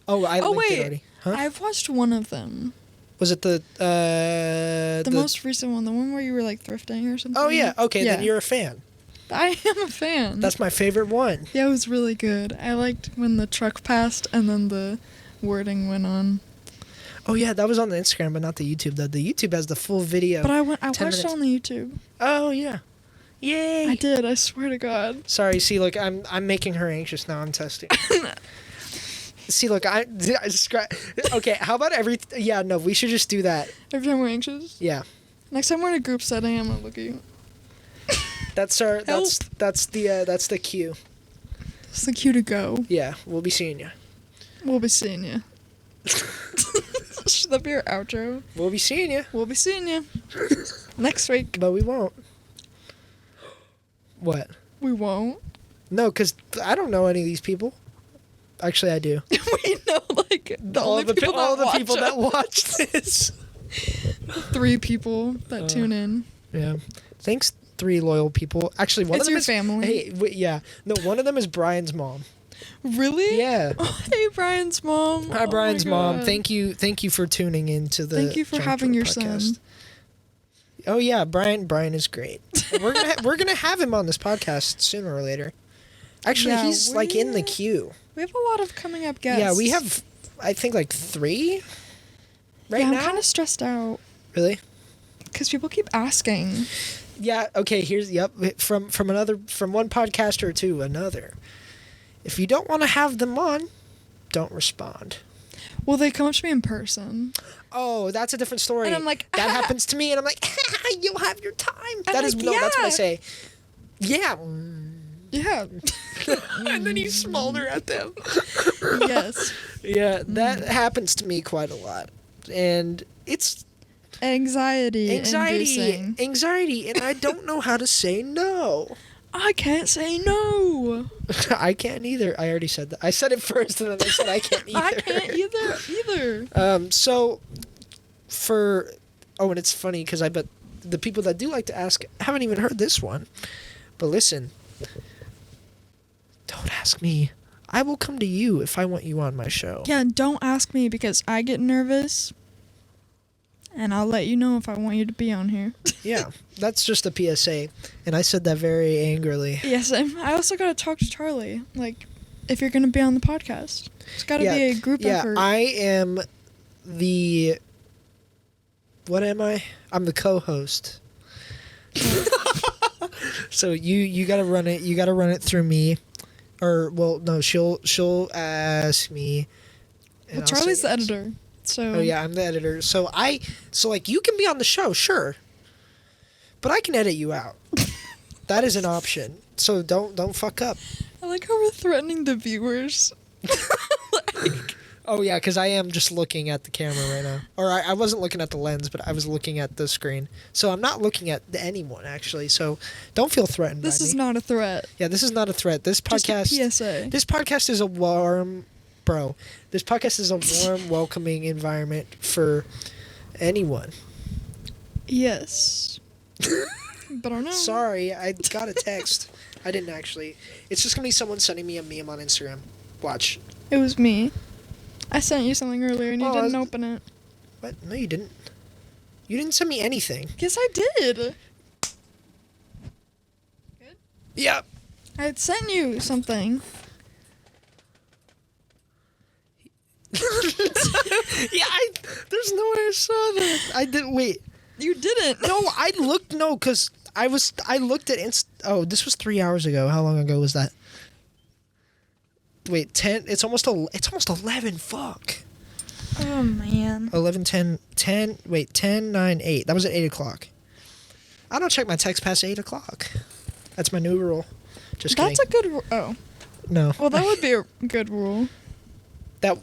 Oh, I linked it already. Huh? I've watched one of them. Was it the Most recent one, the one where you were like thrifting or something. Oh yeah, okay, Yeah. then you're a fan. I am a fan. That's my favorite one. Yeah, it was really good. I liked when the truck passed and then the wording went on. Oh yeah, that was on the Instagram, but not the YouTube though. The YouTube has the full video. But I watched 10 it minutes. on the YouTube. Oh yeah. Yay. I did, I swear to God. Sorry, see, look, I'm making her anxious now. I'm testing. See, look, okay, how about yeah, no, we should just do that. Every time we're anxious. Yeah. Next time we're in a group setting, I'm gonna look at you. That's the cue. It's the cue to go. Yeah, we'll be seeing you. We'll be seeing you. Should that be our outro? We'll be seeing you, We'll be seeing you next week. but we won't. What? We won't. No, because I don't know any of these people. Actually, I do. We know like the only people that people that watch this. 3 people that tune in. Yeah. Thanks, 3 loyal people. Actually, one It's of them your is family. Hey, wait, yeah. No, one of them is Brian's mom. Really? Yeah. Hey, Brian's mom. Hi, Oh Brian's my mom. God. Thank you for tuning into the. Thank you for Junk having Drawer your podcast. son. Oh yeah, Brian is great. we're gonna have him on this podcast sooner or later. Actually, Yeah, he's like in the we- queue. We have a lot of coming up guests. Yeah, we have, I think, like 3 right yeah, now. I'm kind of stressed out Really? because people keep asking. Yeah. Okay. Here's from one podcaster to another. If you don't want to have them on, don't respond. Well, they come up to me in person. Oh, that's a different story. And I'm like, that happens to me, and I'm like, you'll have your time. That is like, no. That's what I yeah. say. Yeah. Yeah. And then you smolder at them. Yes. Yeah, that happens to me quite a lot, and it's Anxiety. inducing. anxiety, and I don't know how to say no. I can't say no. I can't either. I already said that. I said it first, and then I said I can't either. I can't either. So, and it's funny because I bet the people that do like to ask haven't even heard this one. But listen, don't ask me. I will come to you if I want you on my show. Yeah, don't ask me because I get nervous. And I'll let you know if I want you to be on here. Yeah, that's just a PSA, and I said that very angrily. Yes, I also got to talk to Charlie. Like, if you're going to be on the podcast, it's got to be a group effort. I am the. What am I? I'm the co-host. So you gotta run it. You gotta run it through me, or well, no, she'll ask me. and Well, I'll Charlie's say the yes. editor. So Oh yeah, I'm the editor. So like you can be on the show, sure, but I can edit you out. That is an option. So don't fuck up. I like how we're threatening the viewers. Oh yeah, because I am just looking at the camera right now, or I wasn't looking at the lens, but I was looking at the screen. So I'm not looking at anyone actually. So don't feel threatened. This by is me. not a threat. Yeah, this is not a threat. This Just a podcast. PSA. This podcast is a warm, bro. This podcast is a warm, welcoming environment for anyone. Yes. But I don't know. Sorry, I got a text. I didn't actually. It's just gonna be someone sending me a meme on Instagram. Watch. It was me. I sent you something earlier and you Oh, didn't open it. What? No, you didn't. You didn't send me anything. Yes, I did. Yeah. I had sent you something. Yeah, there's no way I saw that. I didn't. Wait. You didn't. No, I looked. No, because I looked at. Oh, this was 3 hours ago. How long ago was that? Wait, 10. It's almost 11. Fuck. Oh, man. 11, 10, 10. Wait, 10, 9, 8. That was at 8 o'clock. I don't check my text past 8 o'clock. That's my new rule. Just That's kidding. a good Oh. No. Well, that would be a good rule. Nope.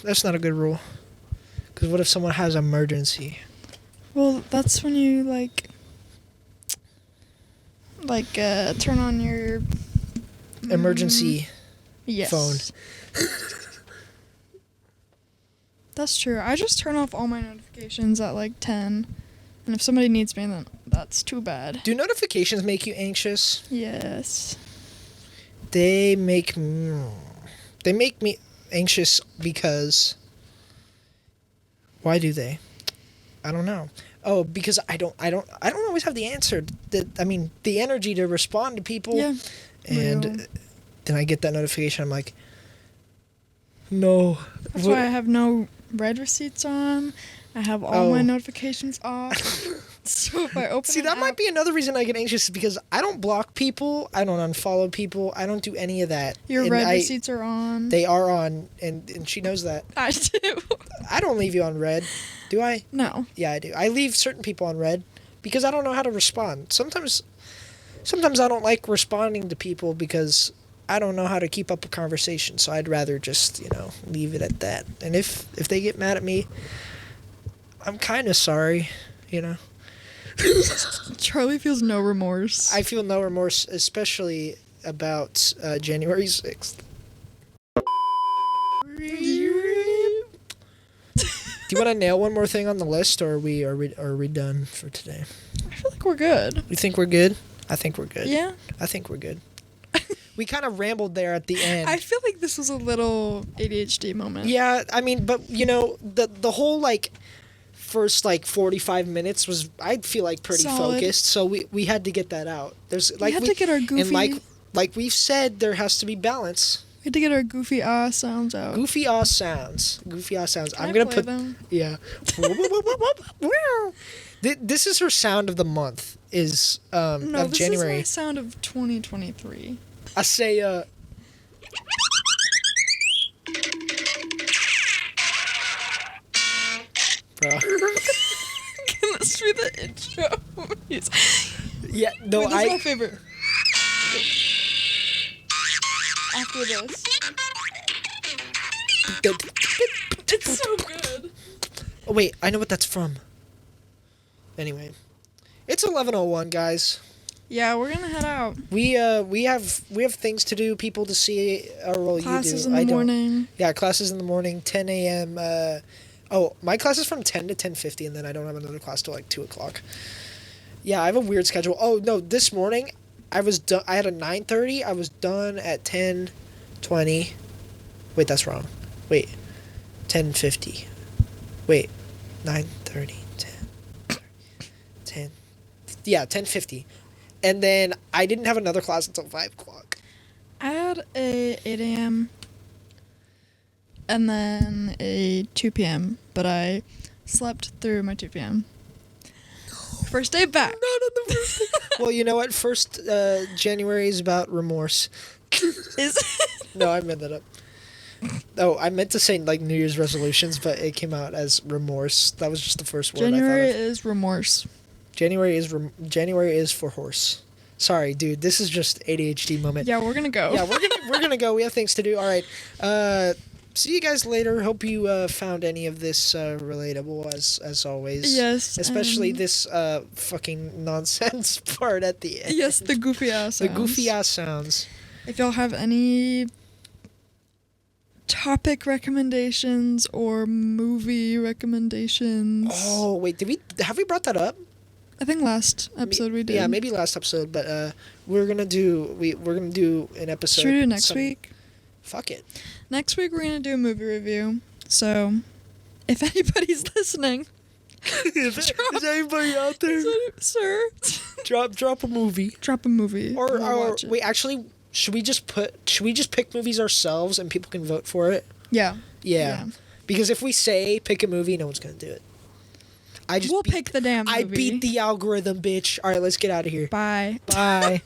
That's not a good rule. Because what if someone has an emergency? Well, that's when you, turn on your... Emergency Yes. phone. That's true. I just turn off all my notifications at, 10. And if somebody needs me, then that's too bad. Do notifications make you anxious? Yes. They make me anxious because why do they? I don't know. Oh, because I don't always have the answer. The energy to respond to people. Yeah. And Real. then I get that notification. I'm like, no. That's why I have no read receipts on. I have all my notifications off. So if I open See, that might be another reason I get anxious is because I don't block people. I don't unfollow people. I don't do any of that. Your And read receipts are on. They are on, and she knows that. I do. I don't leave you on red, do I? No. Yeah, I do. I leave certain people on red because I don't know how to respond. Sometimes I don't like responding to people because I don't know how to keep up a conversation. So I'd rather just, leave it at that. And if they get mad at me, I'm kind of sorry, Charlie feels no remorse. I feel no remorse, especially about January 6th. Do you want to nail one more thing on the list, or are we done for today? I feel like we're good. You think we're good? I think we're good. Yeah. I think we're good. We kind of rambled there at the end. I feel like this was a little ADHD moment. Yeah, I mean, but you know, the whole like first like 45 minutes was, I feel like, pretty Solid. focused. So we had to get that out. There's We like had to get our and goofy. like we've said, there has to be balance. We had to get our goofy sounds out. Goofy ass sounds. Goofy ass sounds. Can I'm I gonna play put them? yeah. This is her sound of the month. Is No, of this January. is my sound of 2023. I say bro. Can this be the intro? Yeah, no, Wait, this is my I favorite. After this. It's so good. oh, wait, I know what that's from. Anyway, it's 11:01, guys. Yeah, we're gonna head out. We have things to do, people to see. Or well, Classes you do. in I the don't. morning. Yeah, classes in the morning, 10 a.m. Oh, my class is from 10 to 10:50, and then I don't have another class till like 2 o'clock. Yeah, I have a weird schedule. Oh no, this morning I was done. I had a 9:30. I was done at 10:20. Wait, that's wrong. Wait, 10:50. Wait, 9:30, 10. Yeah, 10:50, and then I didn't have another class until 5 o'clock. I had a 8 a.m. and then a 2 p.m., but I slept through my 2 p.m. First day back. Not on the first day. Well, you know what? First January is about remorse. Is No, I made that up. Oh, I meant to say like New Year's resolutions, but it came out as remorse. That was just the first word January I thought of. is remorse. January is for horse. Sorry, dude. This is just ADHD moment. Yeah, we're gonna go. Yeah, we're gonna go. We have things to do. All right. See you guys later. Hope you found any of this relatable as always. Yes, Especially and- this fucking nonsense part at the end. Yes, the goofy ass. The goofy ass sounds. If y'all have any topic recommendations or movie recommendations, Oh wait, have we brought that up? I think last episode we did. Yeah, maybe last episode, but we're gonna do an episode. Should we do it next week? Fuck it. Next week we're gonna do a movie review. So, if anybody's listening, Is anybody out there? sir, Drop a movie. drop a movie. Or and we'll watch it. wait, actually, should we just pick movies ourselves and people can vote for it? Yeah. Yeah. Because if we say pick a movie, no one's gonna do it. We'll pick the damn movie. I beat the algorithm, bitch. All right, let's get out of here. Bye. Bye.